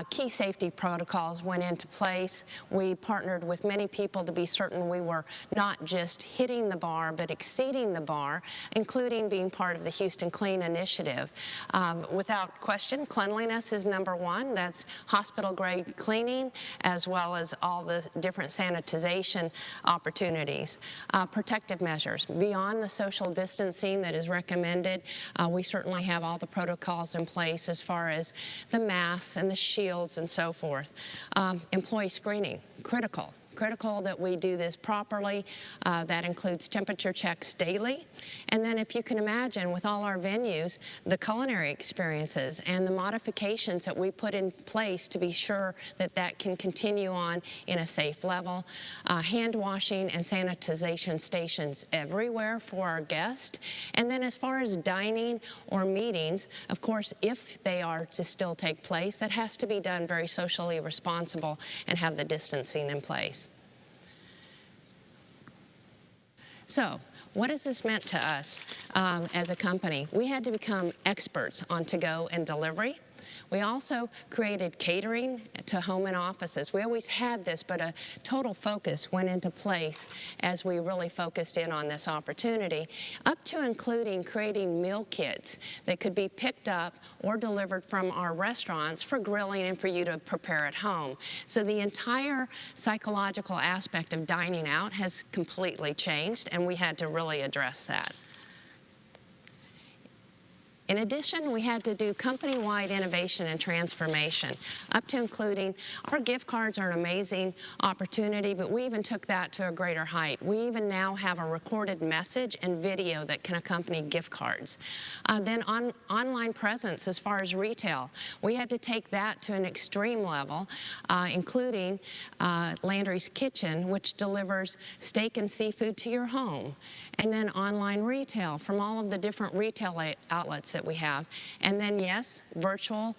key safety protocols went into place. We partnered with many people to be certain we were not just hitting the bar, but exceeding the bar, including being part of the Houston Clean Initiative. Without question, cleanliness is #1. That's hospital-grade cleaning, as well as all the different sanitization opportunities. Protective measures. Beyond the social distancing that is recommended, we certainly have all the protocols in place as far as the masks and the shields and so forth. Employee screening, critical. critical that we do this properly. That includes temperature checks daily. And then if you can imagine, with all our venues, the culinary experiences and the modifications that we put in place to be sure that that can continue on in a safe level. Hand washing and sanitization stations everywhere for our guests. And then as far as dining or meetings, of course, if they are to still take place, that has to be done very socially responsible and have the distancing in place. So, what has this meant to us as a company? We had to become experts on to-go and delivery. We also created catering to home and offices. We always had this, but a total focus went into place as we really focused in on this opportunity, up to including creating meal kits that could be picked up or delivered from our restaurants for grilling and for you to prepare at home. So the entire psychological aspect of dining out has completely changed, and we had to really address that. In addition, we had to do company-wide innovation and transformation, up to including our gift cards are an amazing opportunity, but we even took that to a greater height. We even now have a recorded message and video that can accompany gift cards. Then online presence as far as retail, we had to take that to an extreme level, including Landry's Kitchen, which delivers steak and seafood to your home, and then online retail from all of the different retail outlets that we have. And then, yes, virtual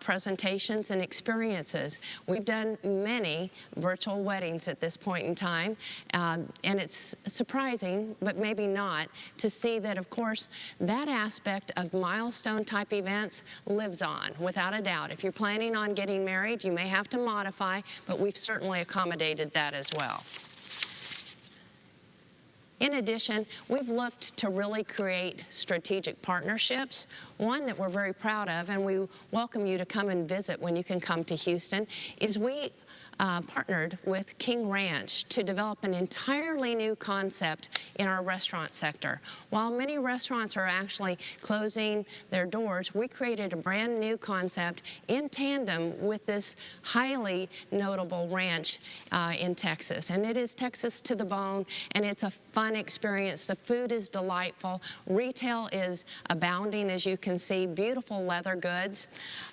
presentations and experiences. We've done many virtual weddings at this point in time, and it's surprising, but maybe not, to see that, of course, that aspect of milestone-type events lives on, without a doubt. If you're planning on getting married, you may have to modify, but we've certainly accommodated that as well. In addition, we've looked to really create strategic partnerships. One that we're very proud of, and we welcome you to come and visit when you can come to Houston, is we partnered with King Ranch to develop an entirely new concept in our restaurant sector. While many restaurants are actually closing their doors, we created a brand new concept in tandem with this highly notable ranch in Texas. And it is Texas to the bone, and it's a fun experience. The food is delightful. Retail is abounding, as you can see, beautiful leather goods.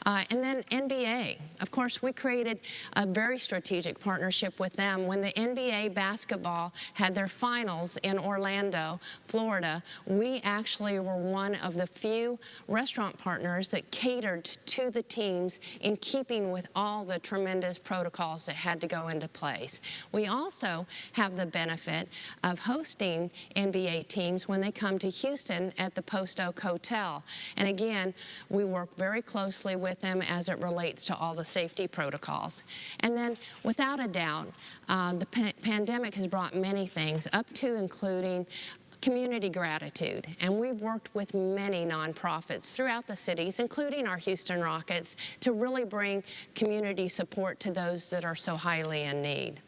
And then NBA. Of course, we created a very strategic partnership with them. When the NBA basketball had their finals in Orlando, Florida, we actually were one of the few restaurant partners that catered to the teams in keeping with all the tremendous protocols that had to go into place. We also have the benefit of hosting NBA teams when they come to Houston at the Post Oak Hotel. And again, we work very closely with them as it relates to all the safety protocols. And then, without a doubt, the pandemic has brought many things, up to including community gratitude. And we've worked with many nonprofits throughout the cities, including our Houston Rockets, to really bring community support to those that are so highly in need.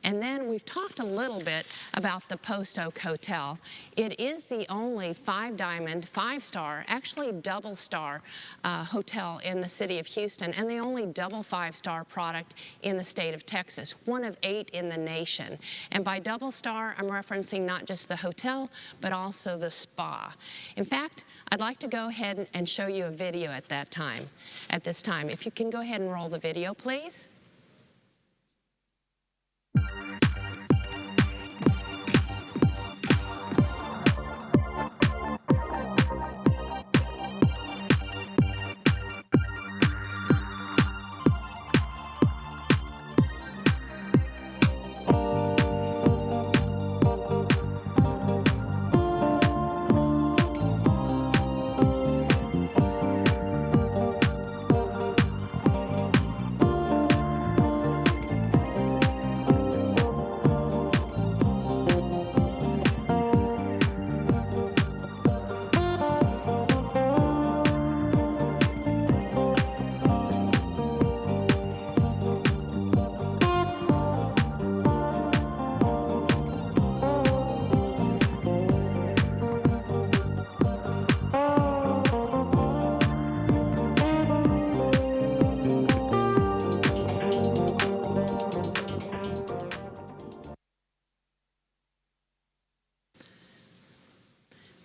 And then we've talked a little bit about the Post Oak Hotel. It is the only 5-diamond, 5-star, actually double-star hotel in the city of Houston, and the only double 5-star product in the state of Texas, one of 8 in the nation. And by double-star, I'm referencing not just the hotel, but also the spa. In fact, I'd like to go ahead and show you a video at this time. If you can go ahead and roll the video, please.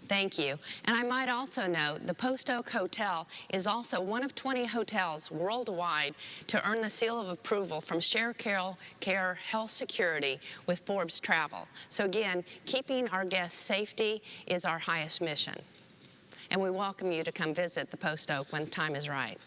Thank you. And I might also note the Post Oak Hotel is also one of 20 hotels worldwide to earn the seal of approval from Share Care Health Security with Forbes Travel. So again, keeping our guests' safety is our highest mission. And we welcome you to come visit the Post Oak when time is right.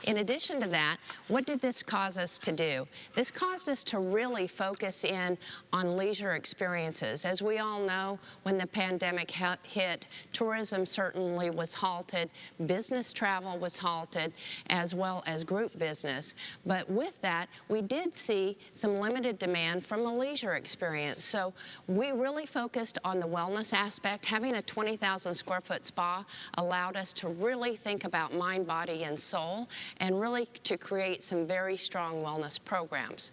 In addition to that, what did this cause us to do? This caused us to really focus in on leisure experiences. As we all know, when the pandemic hit, tourism certainly was halted, business travel was halted, as well as group business. But with that, we did see some limited demand from a leisure experience. So we really focused on the wellness aspect. Having a 20,000 square foot spa allowed us to really think about mind, body, and soul, and really to create some very strong wellness programs.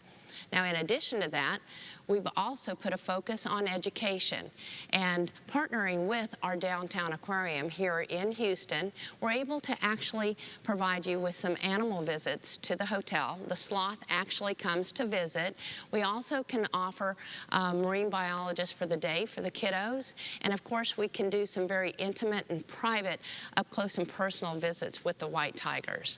Now, in addition to that, we've also put a focus on education, and partnering with our downtown aquarium here in Houston, we're able to actually provide you with some animal visits to the hotel. The sloth actually comes to visit. We also can offer marine biologists for the day for the kiddos, and of course we can do some very intimate and private up close and personal visits with the white tigers.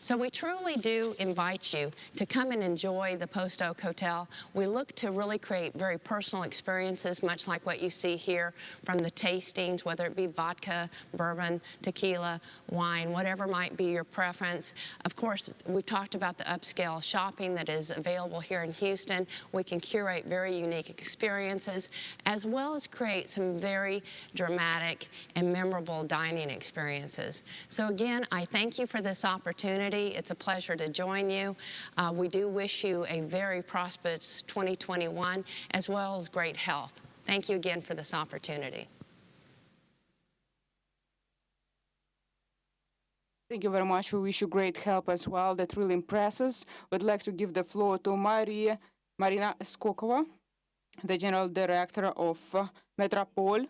So we truly do invite you to come and enjoy the Post Oak Hotel. We look to really create very personal experiences, much like what you see here from the tastings, whether it be vodka, bourbon, tequila, wine, whatever might be your preference. Of course, we've talked about the upscale shopping that is available here in Houston. We can curate very unique experiences, as well as create some very dramatic and memorable dining experiences. So again, I thank you for this opportunity. It's a pleasure to join you. We do wish you a very prosperous 2021, as well as great health. Thank you again for this opportunity. Thank you very much. We wish you great help as well. That really impresses. We'd like to give the floor to Marina Skokova, the General Director of Metropole.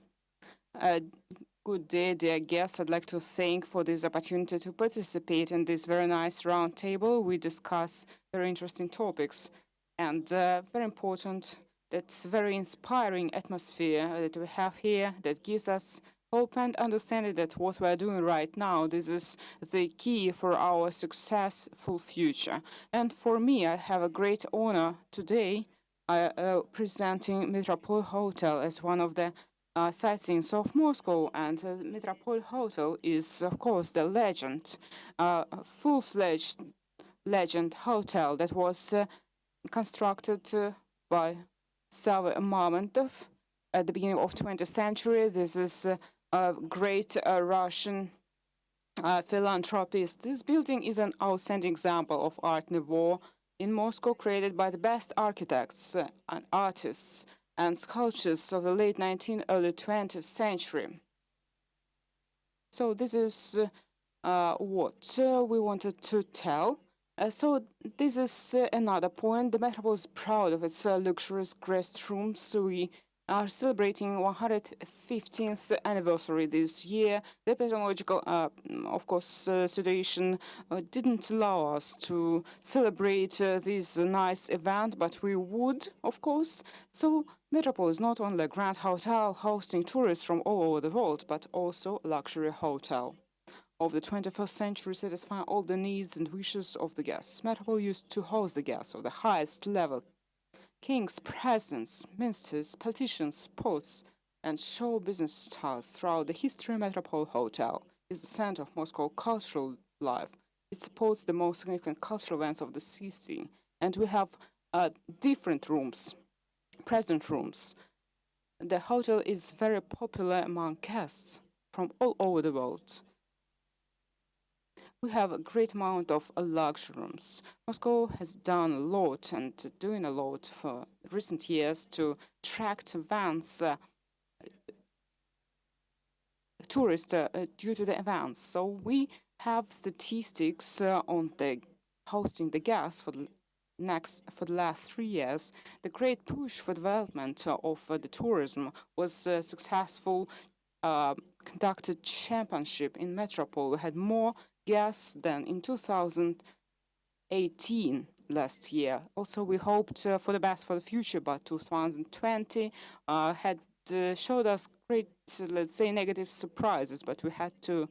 Good day, dear guests. I'd like to thank for this opportunity to participate in this very nice roundtable. We discuss very interesting topics, and very important, that's very inspiring atmosphere that we have here that gives us hope and understanding that what we're doing right now, this is the key for our successful future. And for me, I have a great honor today presenting Metropole Hotel as one of the sightseeings of Moscow, and Metropole Hotel is, of course, the legend, full-fledged legend hotel that was constructed by Sava Mamontov at the beginning of 20th century. This is a great Russian philanthropist. This building is an outstanding example of Art Nouveau in Moscow, created by the best architects and artists and sculptures of the late 19th, early 20th century. So this is what we wanted to tell. So this is another point. The Metropole is proud of its luxurious guest rooms. We are celebrating 115th anniversary this year. The epidemiological, of course, situation didn't allow us to celebrate this nice event, but we would, of course. So Metropole is not only a grand hotel hosting tourists from all over the world, but also a luxury hotel of the 21st century, satisfying all the needs and wishes of the guests. Metropole used to host the guests of the highest level: kings, presidents, ministers, politicians, poets, and show business stars throughout the history. Metropole Hotel is the center of Moscow cultural life. It supports the most significant cultural events of the city, and we have different rooms, president rooms. The hotel is very popular among guests from all over the world. We have a great amount of luxury rooms. Moscow has done a lot and doing a lot for recent years to attract events, tourists due to the events. So we have statistics on the hosting the guests for the last 3 years. The great push for development of the tourism was successful. Conducted championship in Metropole. We had more guests than in 2018 last year. Also, we hoped for the best for the future, but 2020 had showed us great, let's say, negative surprises, but we had to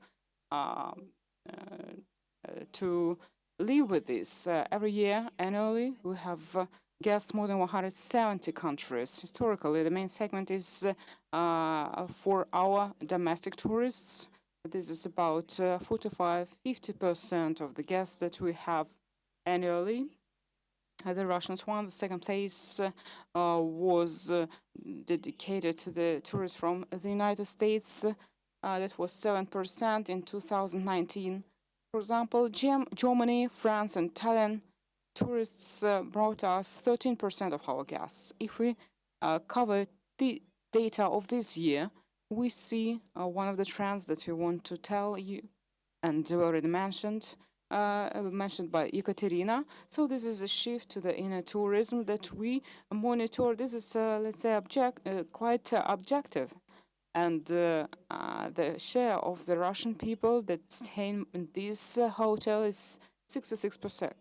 live with this. Every year, annually, we have guests more than 170 countries. Historically, the main segment is for our domestic tourists. This is about 45–50% of the guests that we have annually. The Russians won. The second place was dedicated to the tourists from the United States. That was 7% in 2019. For example, Germany, France, and Thailand tourists brought us 13% of our guests. If we cover the data of this year, we see one of the trends that we want to tell you, and already mentioned by Ekaterina. So this is a shift to the inner tourism that we monitor. This is, let's say, quite objective. And the share of the Russian people that stay in this hotel is 66%.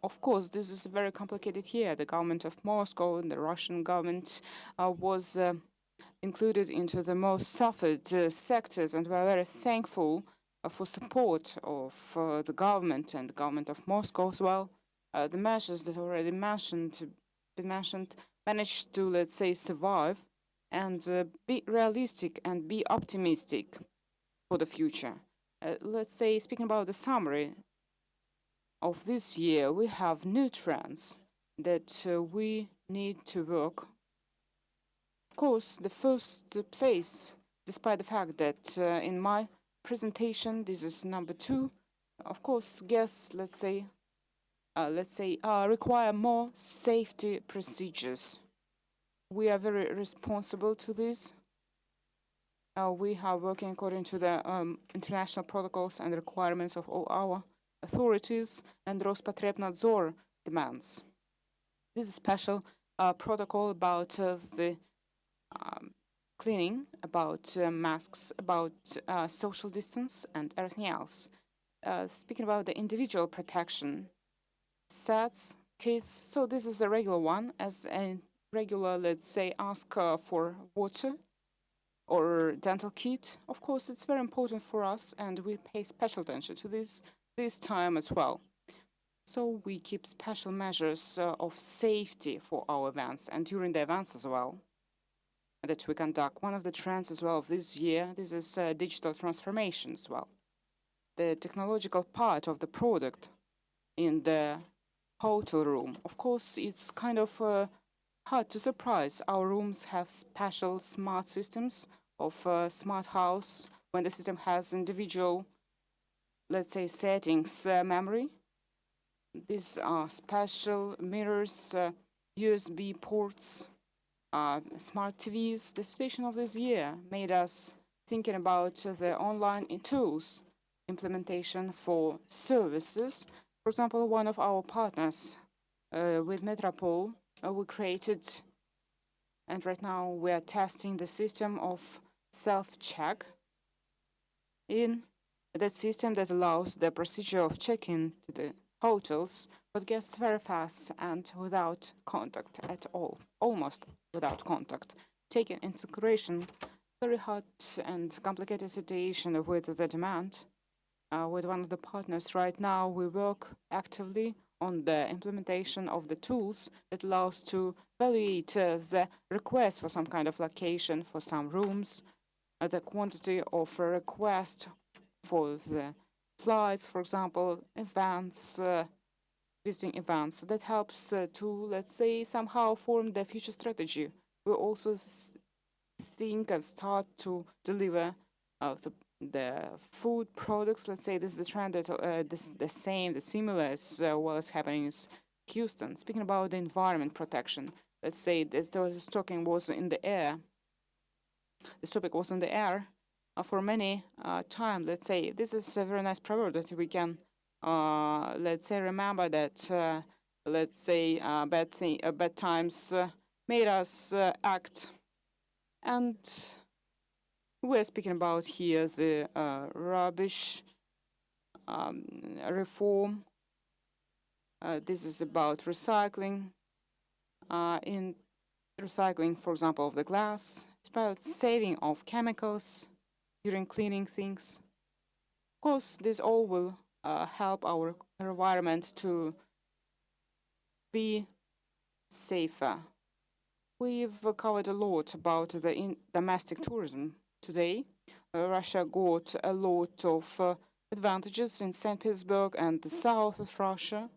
Of course, this is a very complicated year. The government of Moscow and the Russian government was included into the most suffered sectors, and we are very thankful for support of the government and the government of Moscow as well. The measures that already mentioned managed to, let's say, survive and be realistic and be optimistic for the future. Let's say, speaking about the summary of this year, we have new trends that we need to work. Of course, the first place, despite the fact that in my presentation, this is number 2. Of course, guests, let's say, require more safety procedures. We are very responsible to this. We are working according to the international protocols and requirements of all our authorities and Rospotrebnadzor demands. This is a special protocol about the cleaning, about masks, about social distance, and everything else. Speaking about the individual protection, sets, kits, so this is a regular one, as a regular, let's say, ask for water or dental kit. Of course, it's very important for us, and we pay special attention to this time as well. So we keep special measures of safety for our events and during the events as well that we conduct. One of the trends as well of this year, this is digital transformation as well. The technological part of the product in the hotel room. Of course, it's kind of hard to surprise. Our rooms have special smart systems of smart house when the system has individual, let's say, settings memory. These are special mirrors, USB ports, smart TVs. The situation of this year made us thinking about the online tools implementation for services. For example, one of our partners with Metropole, we created, and right now we are testing the system of self-check in that system that allows the procedure of check-in to the hotels, but guests very fast and without contact at all, almost without contact. Taking into consideration very hot and complicated situation with the demand, with one of the partners right now, we work actively on the implementation of the tools that allows to evaluate the request for some kind of location for some rooms, the quantity of request for the flights, for example, events, visiting events. That helps to, let's say, somehow form the future strategy. We also think and start to deliver the food products. Let's say this is a trend that the similar as well as happening in Houston. Speaking about the environment protection, let's say this topic was in the air. This topic was in the air for many time. Let's say this is a very nice proverb that we can, let's say, remember that. Let's say bad times made us act, and we're speaking about here the rubbish reform. This is about recycling in recycling, for example, of the glass. It's about saving of chemicals during cleaning things. Of course, this all will help our environment to be safer. We've covered a lot about the domestic tourism today. Russia got a lot of advantages in St. Petersburg and the south of Russia.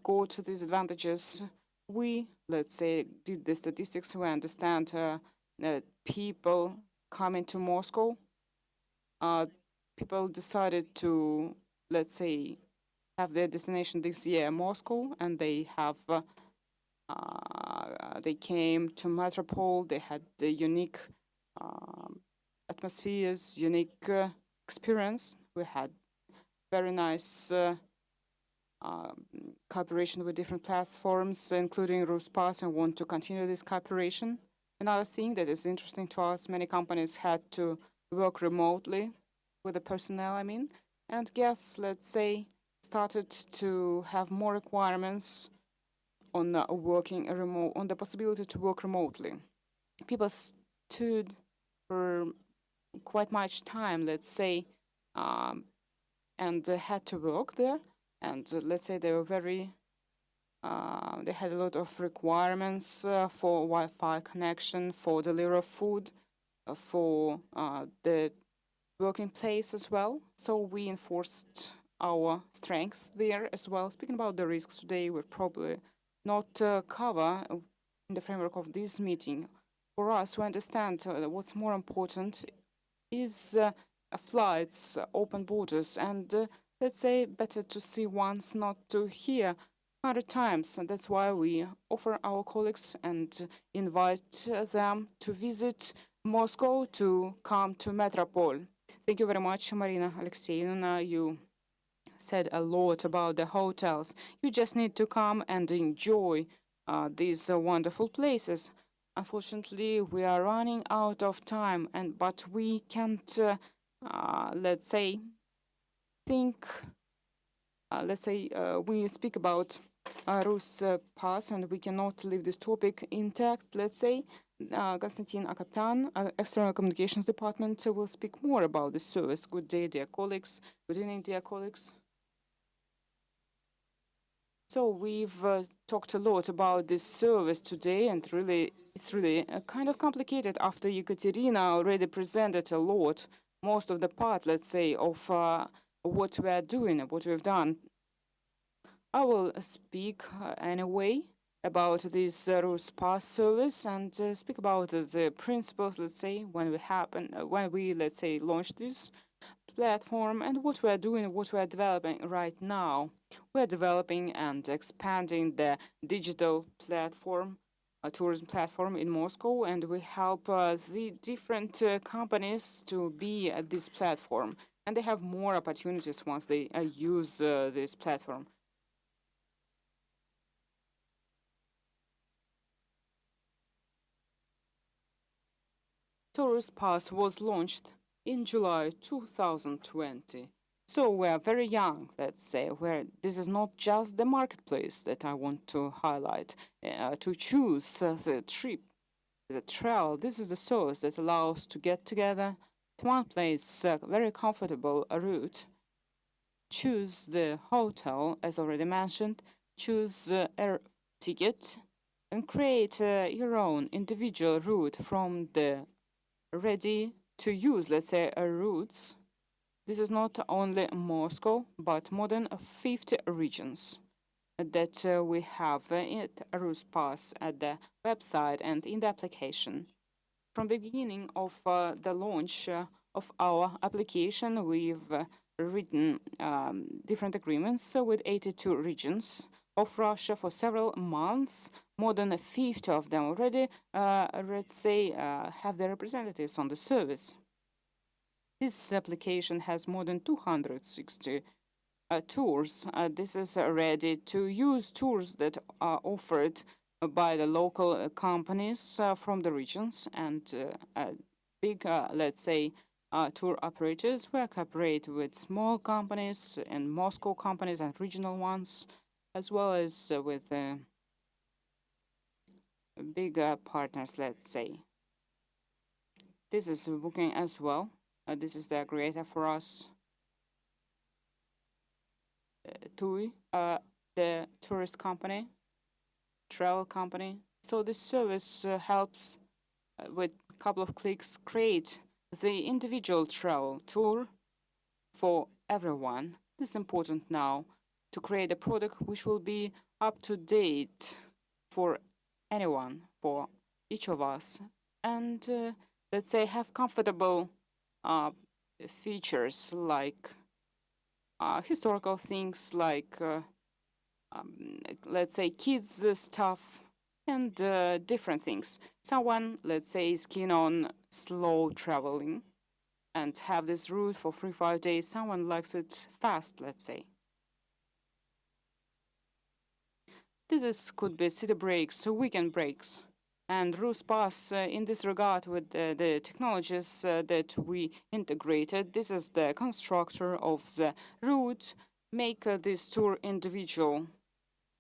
Got these advantages. We, let's say, did the statistics. We understand that people coming to Moscow, people decided to, let's say, have their destination this year, Moscow, and they have they came to Metropole. They had the unique atmospheres, unique experience. We had very nice cooperation with different platforms, including Ruspass, and want to continue this cooperation. Another thing that is interesting to us, many companies had to work remotely with the personnel, and guests, let's say, started to have more requirements on working remote, on the possibility to work remotely. People stood for quite much time, let's say, and had to work there. And let's say they were very, they had a lot of requirements for Wi-Fi connection, for delivery of food, for the working place as well. So we enforced our strengths there as well. Speaking about the risks today, we'll probably not cover in the framework of this meeting. For us, we understand what's more important is flights, open borders, and let's say better to see once, not to hear 100 times. And that's why we offer our colleagues and invite them to visit Moscow, to come to Metropole. Thank you very much, Marina Alexeyevna. You said a lot about the hotels. You just need to come and enjoy these wonderful places. Unfortunately, we are running out of time, but we can't, let's say, think. Let's say we speak about Rus pass, and we cannot leave this topic intact. Let's say Konstantin Akapian, External Communications Department, will speak more about this service. Good day, dear colleagues. Good evening, dear colleagues. So we've talked a lot about this service today, and really, it's really kind of complicated after Ekaterina already presented a lot, most of the part, let's say, of what we are doing, what we've done. I will speak anyway about this Rus Pass service and speak about the principles, let's say, when we let's say launch this platform and what we are doing, what we are developing right now. We are developing and expanding the digital platform, tourism platform in Moscow, and we help the different companies to be at this platform, and they have more opportunities once they use this platform. Tourist Pass was launched in July 2020. So we are very young, let's say, where this is not just the marketplace that I want to highlight. To choose the trip, the travel, this is the source that allows to get together to one place, very comfortable route. Choose the hotel, as already mentioned, choose air ticket, and create your own individual route from the ready to use, let's say, routes. This is not only Moscow, but more than 50 regions that we have in Ruspass at the website and in the application. From the beginning of the launch of our application, we've written different agreements with 82 regions of Russia for several months. More than 50 of them already, let's say, have their representatives on the service. This application has more than 260 tours. This is ready-to-use tours that are offered by the local companies from the regions and big, let's say, tour operators who cooperate with small companies and Moscow companies and regional ones, as well as with bigger partners, let's say. This is booking as well. This is the aggregator for us. TUI, the tourist company, travel company. So this service helps with a couple of clicks create the individual travel tour for everyone. This is important now to create a product which will be up to date for anyone, for each of us, and let's say have comfortable features like historical things like let's say kids stuff and different things. Someone, let's say, is keen on slow traveling and have this route for 3-5 days. Someone likes it fast, let's say. Could be city breaks, weekend breaks. And Ruspass, in this regard, with the technologies that we integrated, this is the constructor of the route, make this tour individual,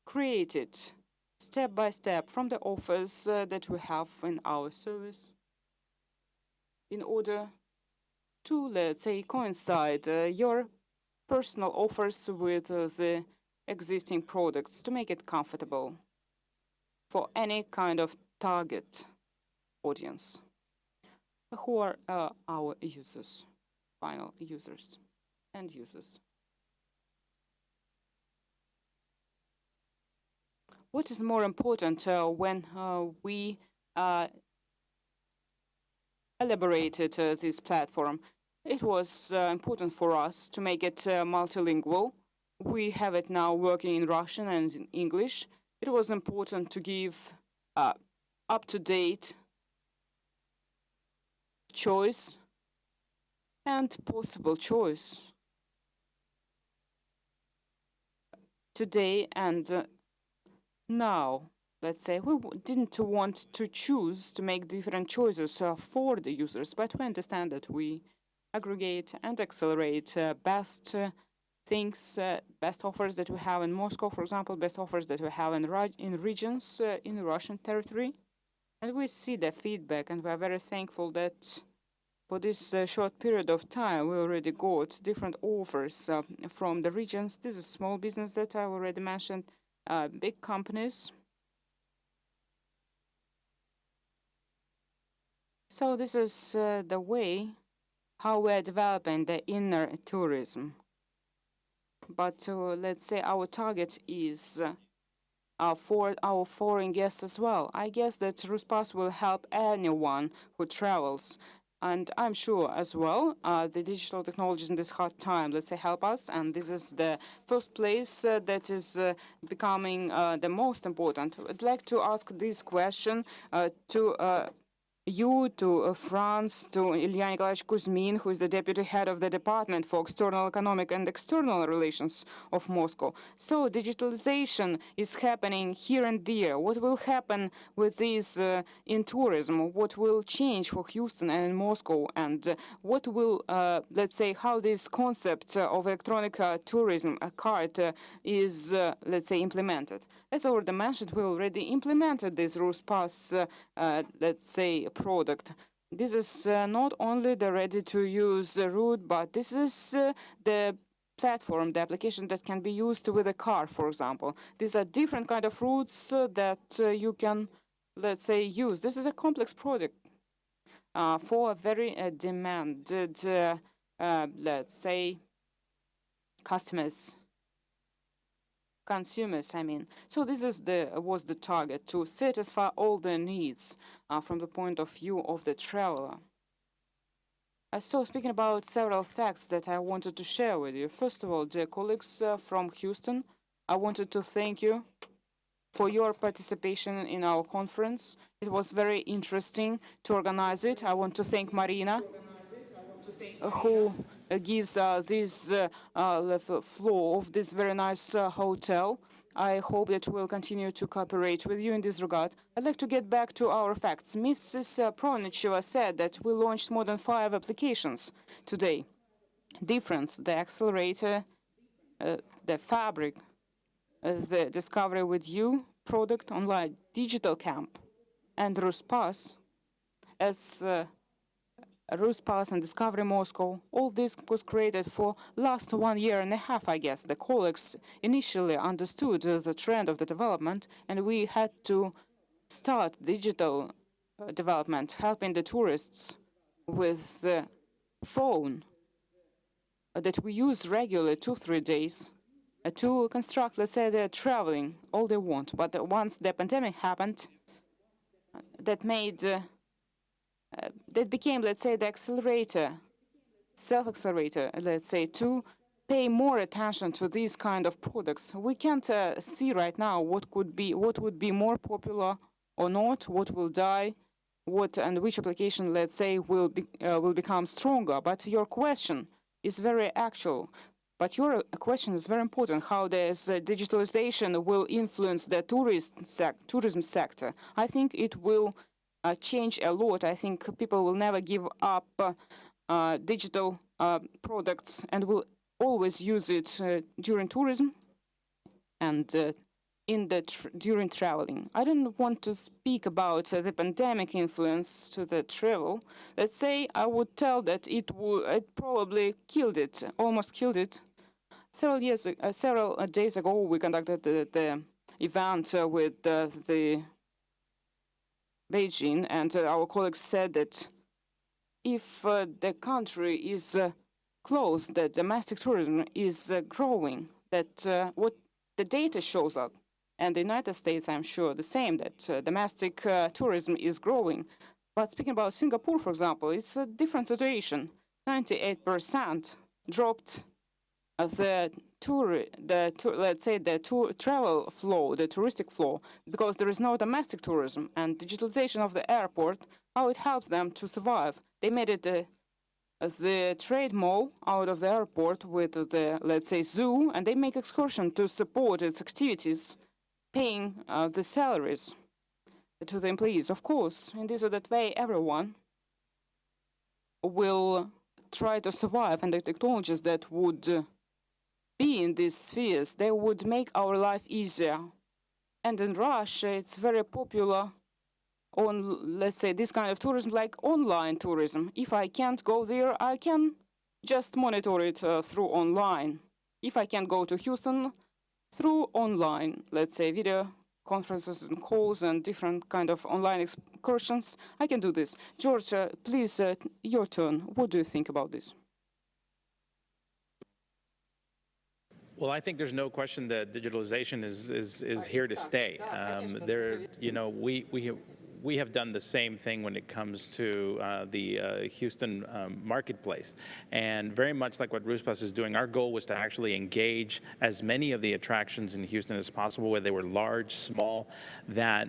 create it step by step from the offers that we have in our service in order to, let's say, coincide your personal offers with the existing products to make it comfortable for any kind of target audience who are our users, final users and users. What is more important when we elaborated this platform? It was important for us to make it multilingual. We have it now working in Russian and in English. It was important to give up-to-date choice and possible choice today and now. Let's say we didn't want to choose to make different choices for the users, but we understand that we aggregate and accelerate best things, best offers that we have in Moscow, for example, best offers that we have in regions in the Russian territory. And we see the feedback, and we are very thankful that for this short period of time, we already got different offers from the regions. This is small business that I already mentioned, big companies. So this is the way how we are developing the inner tourism. But let's say our target is for our foreign guests as well. I guess that Ruspass will help anyone who travels. And I'm sure as well the digital technologies in this hard time, let's say, help us. And this is the first place that is becoming the most important. I'd like to ask this question to you, to France, to Ilya Nikolaevich Kuzmin, who is the deputy head of the Department for External Economic and External Relations of Moscow. So digitalization is happening here and there. What will happen with this in tourism? What will change for Houston and in Moscow? And what will, let's say, how this concept of electronic tourism, a card, is, let's say, implemented? As already mentioned, we already implemented this Ruspass, let's say, product. This is not only the ready-to-use route, but this is the platform, the application that can be used with a car, for example. These are different kind of routes that you can, let's say, use. This is a complex product for a very demanded, let's say, customers. Consumers, I mean. So this is was the target, to satisfy all their needs from the point of view of the traveler. So speaking about several facts that I wanted to share with you. First of all, dear colleagues from Houston, I wanted to thank you for your participation in our conference. It was very interesting to organize it. I want to thank Marina, who gives this floor of this very nice hotel. I hope that we'll continue to cooperate with you in this regard. I'd like to get back to our facts. Mrs. Pronicheva said that we launched more than 5 applications today. Difference, the accelerator, the fabric, the Discovery with You product, online digital camp. and Ruspass, as Ruspass and Discovery Moscow. All this was created for last 1 year and a half, I guess. The colleagues initially understood the trend of the development, and we had to start digital development, helping the tourists with the phone that we use regularly 2-3 days to construct, let's say, they're traveling all they want. But once the pandemic happened, that made that became, let's say, the accelerator, self-accelerator, let's say, to pay more attention to these kind of products. We can't see right now what would be more popular or not, what will die, what and which application, let's say, will become stronger. But your question is very actual. But your question is very important, how this digitalization will influence the tourism sector. I think it will change a lot. I think people will never give up digital products and will always use it during tourism and during traveling. I don't want to speak about the pandemic influence to the travel. Let's say I would tell that it probably killed it, almost killed it. Several days ago, we conducted the event with the Beijing, and our colleagues said that if the country is closed, that domestic tourism is growing, that what the data shows up, and the United States, I'm sure, the same, that domestic tourism is growing. But speaking about Singapore, for example, it's a different situation. 98% dropped the travel flow, the touristic flow, because there is no domestic tourism, and digitalization of the airport, how it helps them to survive. They made it the trade mall out of the airport with the, let's say, zoo, and they make excursion to support its activities, paying the salaries to the employees. Of course, in this or that way, everyone will try to survive, and the technologies that would be in these spheres, they would make our life easier. And in Russia, it's very popular on, let's say, this kind of tourism, like online tourism. If I can't go there, I can just monitor it through online. If I can go to Houston, through online, let's say, video conferences and calls and different kind of online excursions, I can do this. George, please, your turn. What do you think about this? Well, I think there's no question that digitalization is here to stay. We have done the same thing when it comes to the Houston marketplace. And very much like what Ruspass is doing, our goal was to actually engage as many of the attractions in Houston as possible, whether they were large, small, that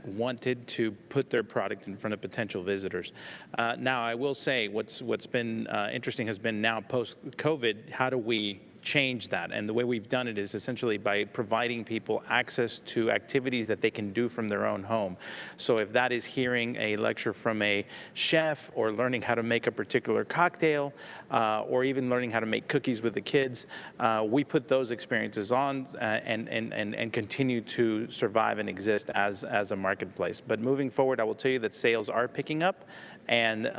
wanted to put their product in front of potential visitors. Now, I will say what's been interesting has been now post-COVID, how do we change that? And the way we've done it is essentially by providing people access to activities that they can do from their own home. So if that is hearing a lecture from a chef, or learning how to make a particular cocktail, or even learning how to make cookies with the kids, we put those experiences on and continue to survive and exist as a marketplace. But moving forward, I will tell you that sales are picking up, and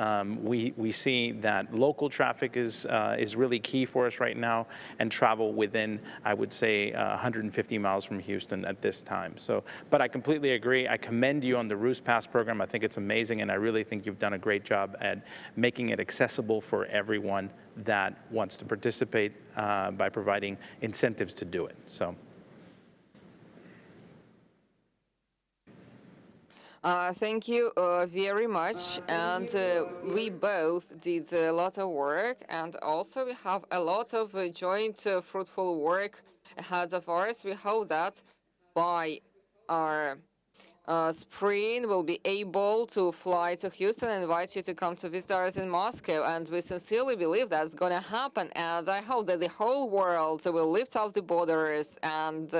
we see that local traffic is really key for us right now, and travel within, I would say, 150 miles from Houston at this time. So, but I completely agree. I commend you on the Ruspass program. I think it's amazing, and I really think you've done a great job at making it accessible for everyone that wants to participate by providing incentives to do it. So. Thank you very much. And we both did a lot of work, and also we have a lot of joint fruitful work ahead of us. We hope that by our spring we'll be able to fly to Houston and invite you to come to visit us in Moscow. And we sincerely believe that's going to happen. And I hope that the whole world will lift up the borders, and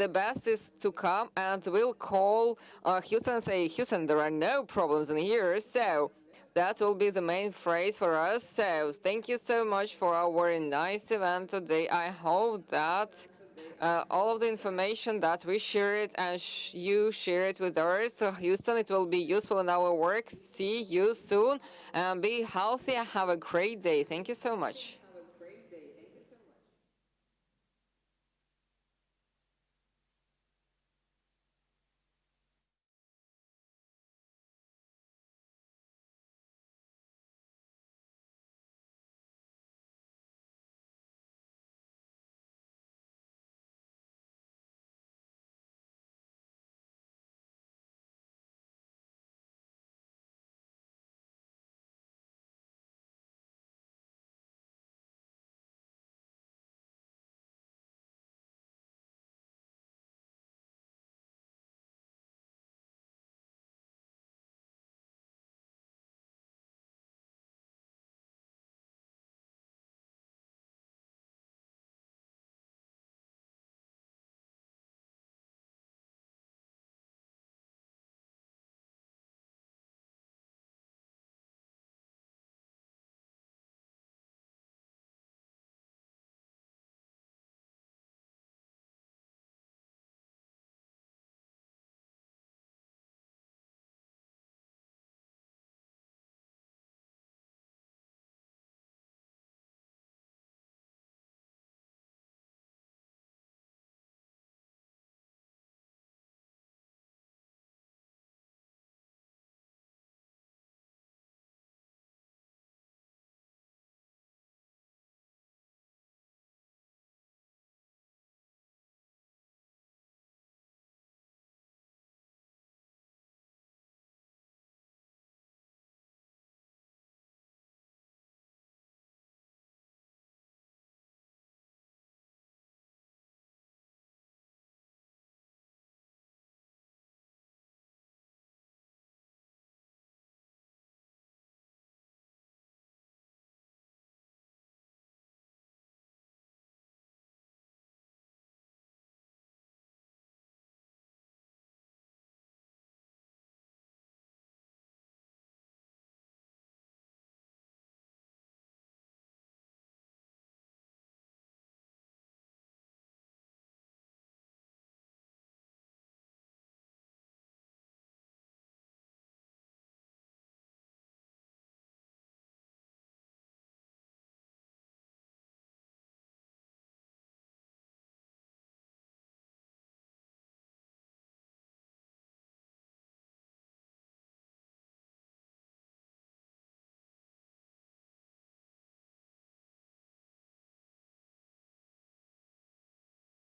the best is to come, and we'll call Houston and say, Houston, there are no problems in here. So that will be the main phrase for us. So thank you so much for our very nice event today. I hope that all of the information that we share it and you share it with others. So Houston, it will be useful in our work. See you soon and be healthy and have a great day. Thank you so much.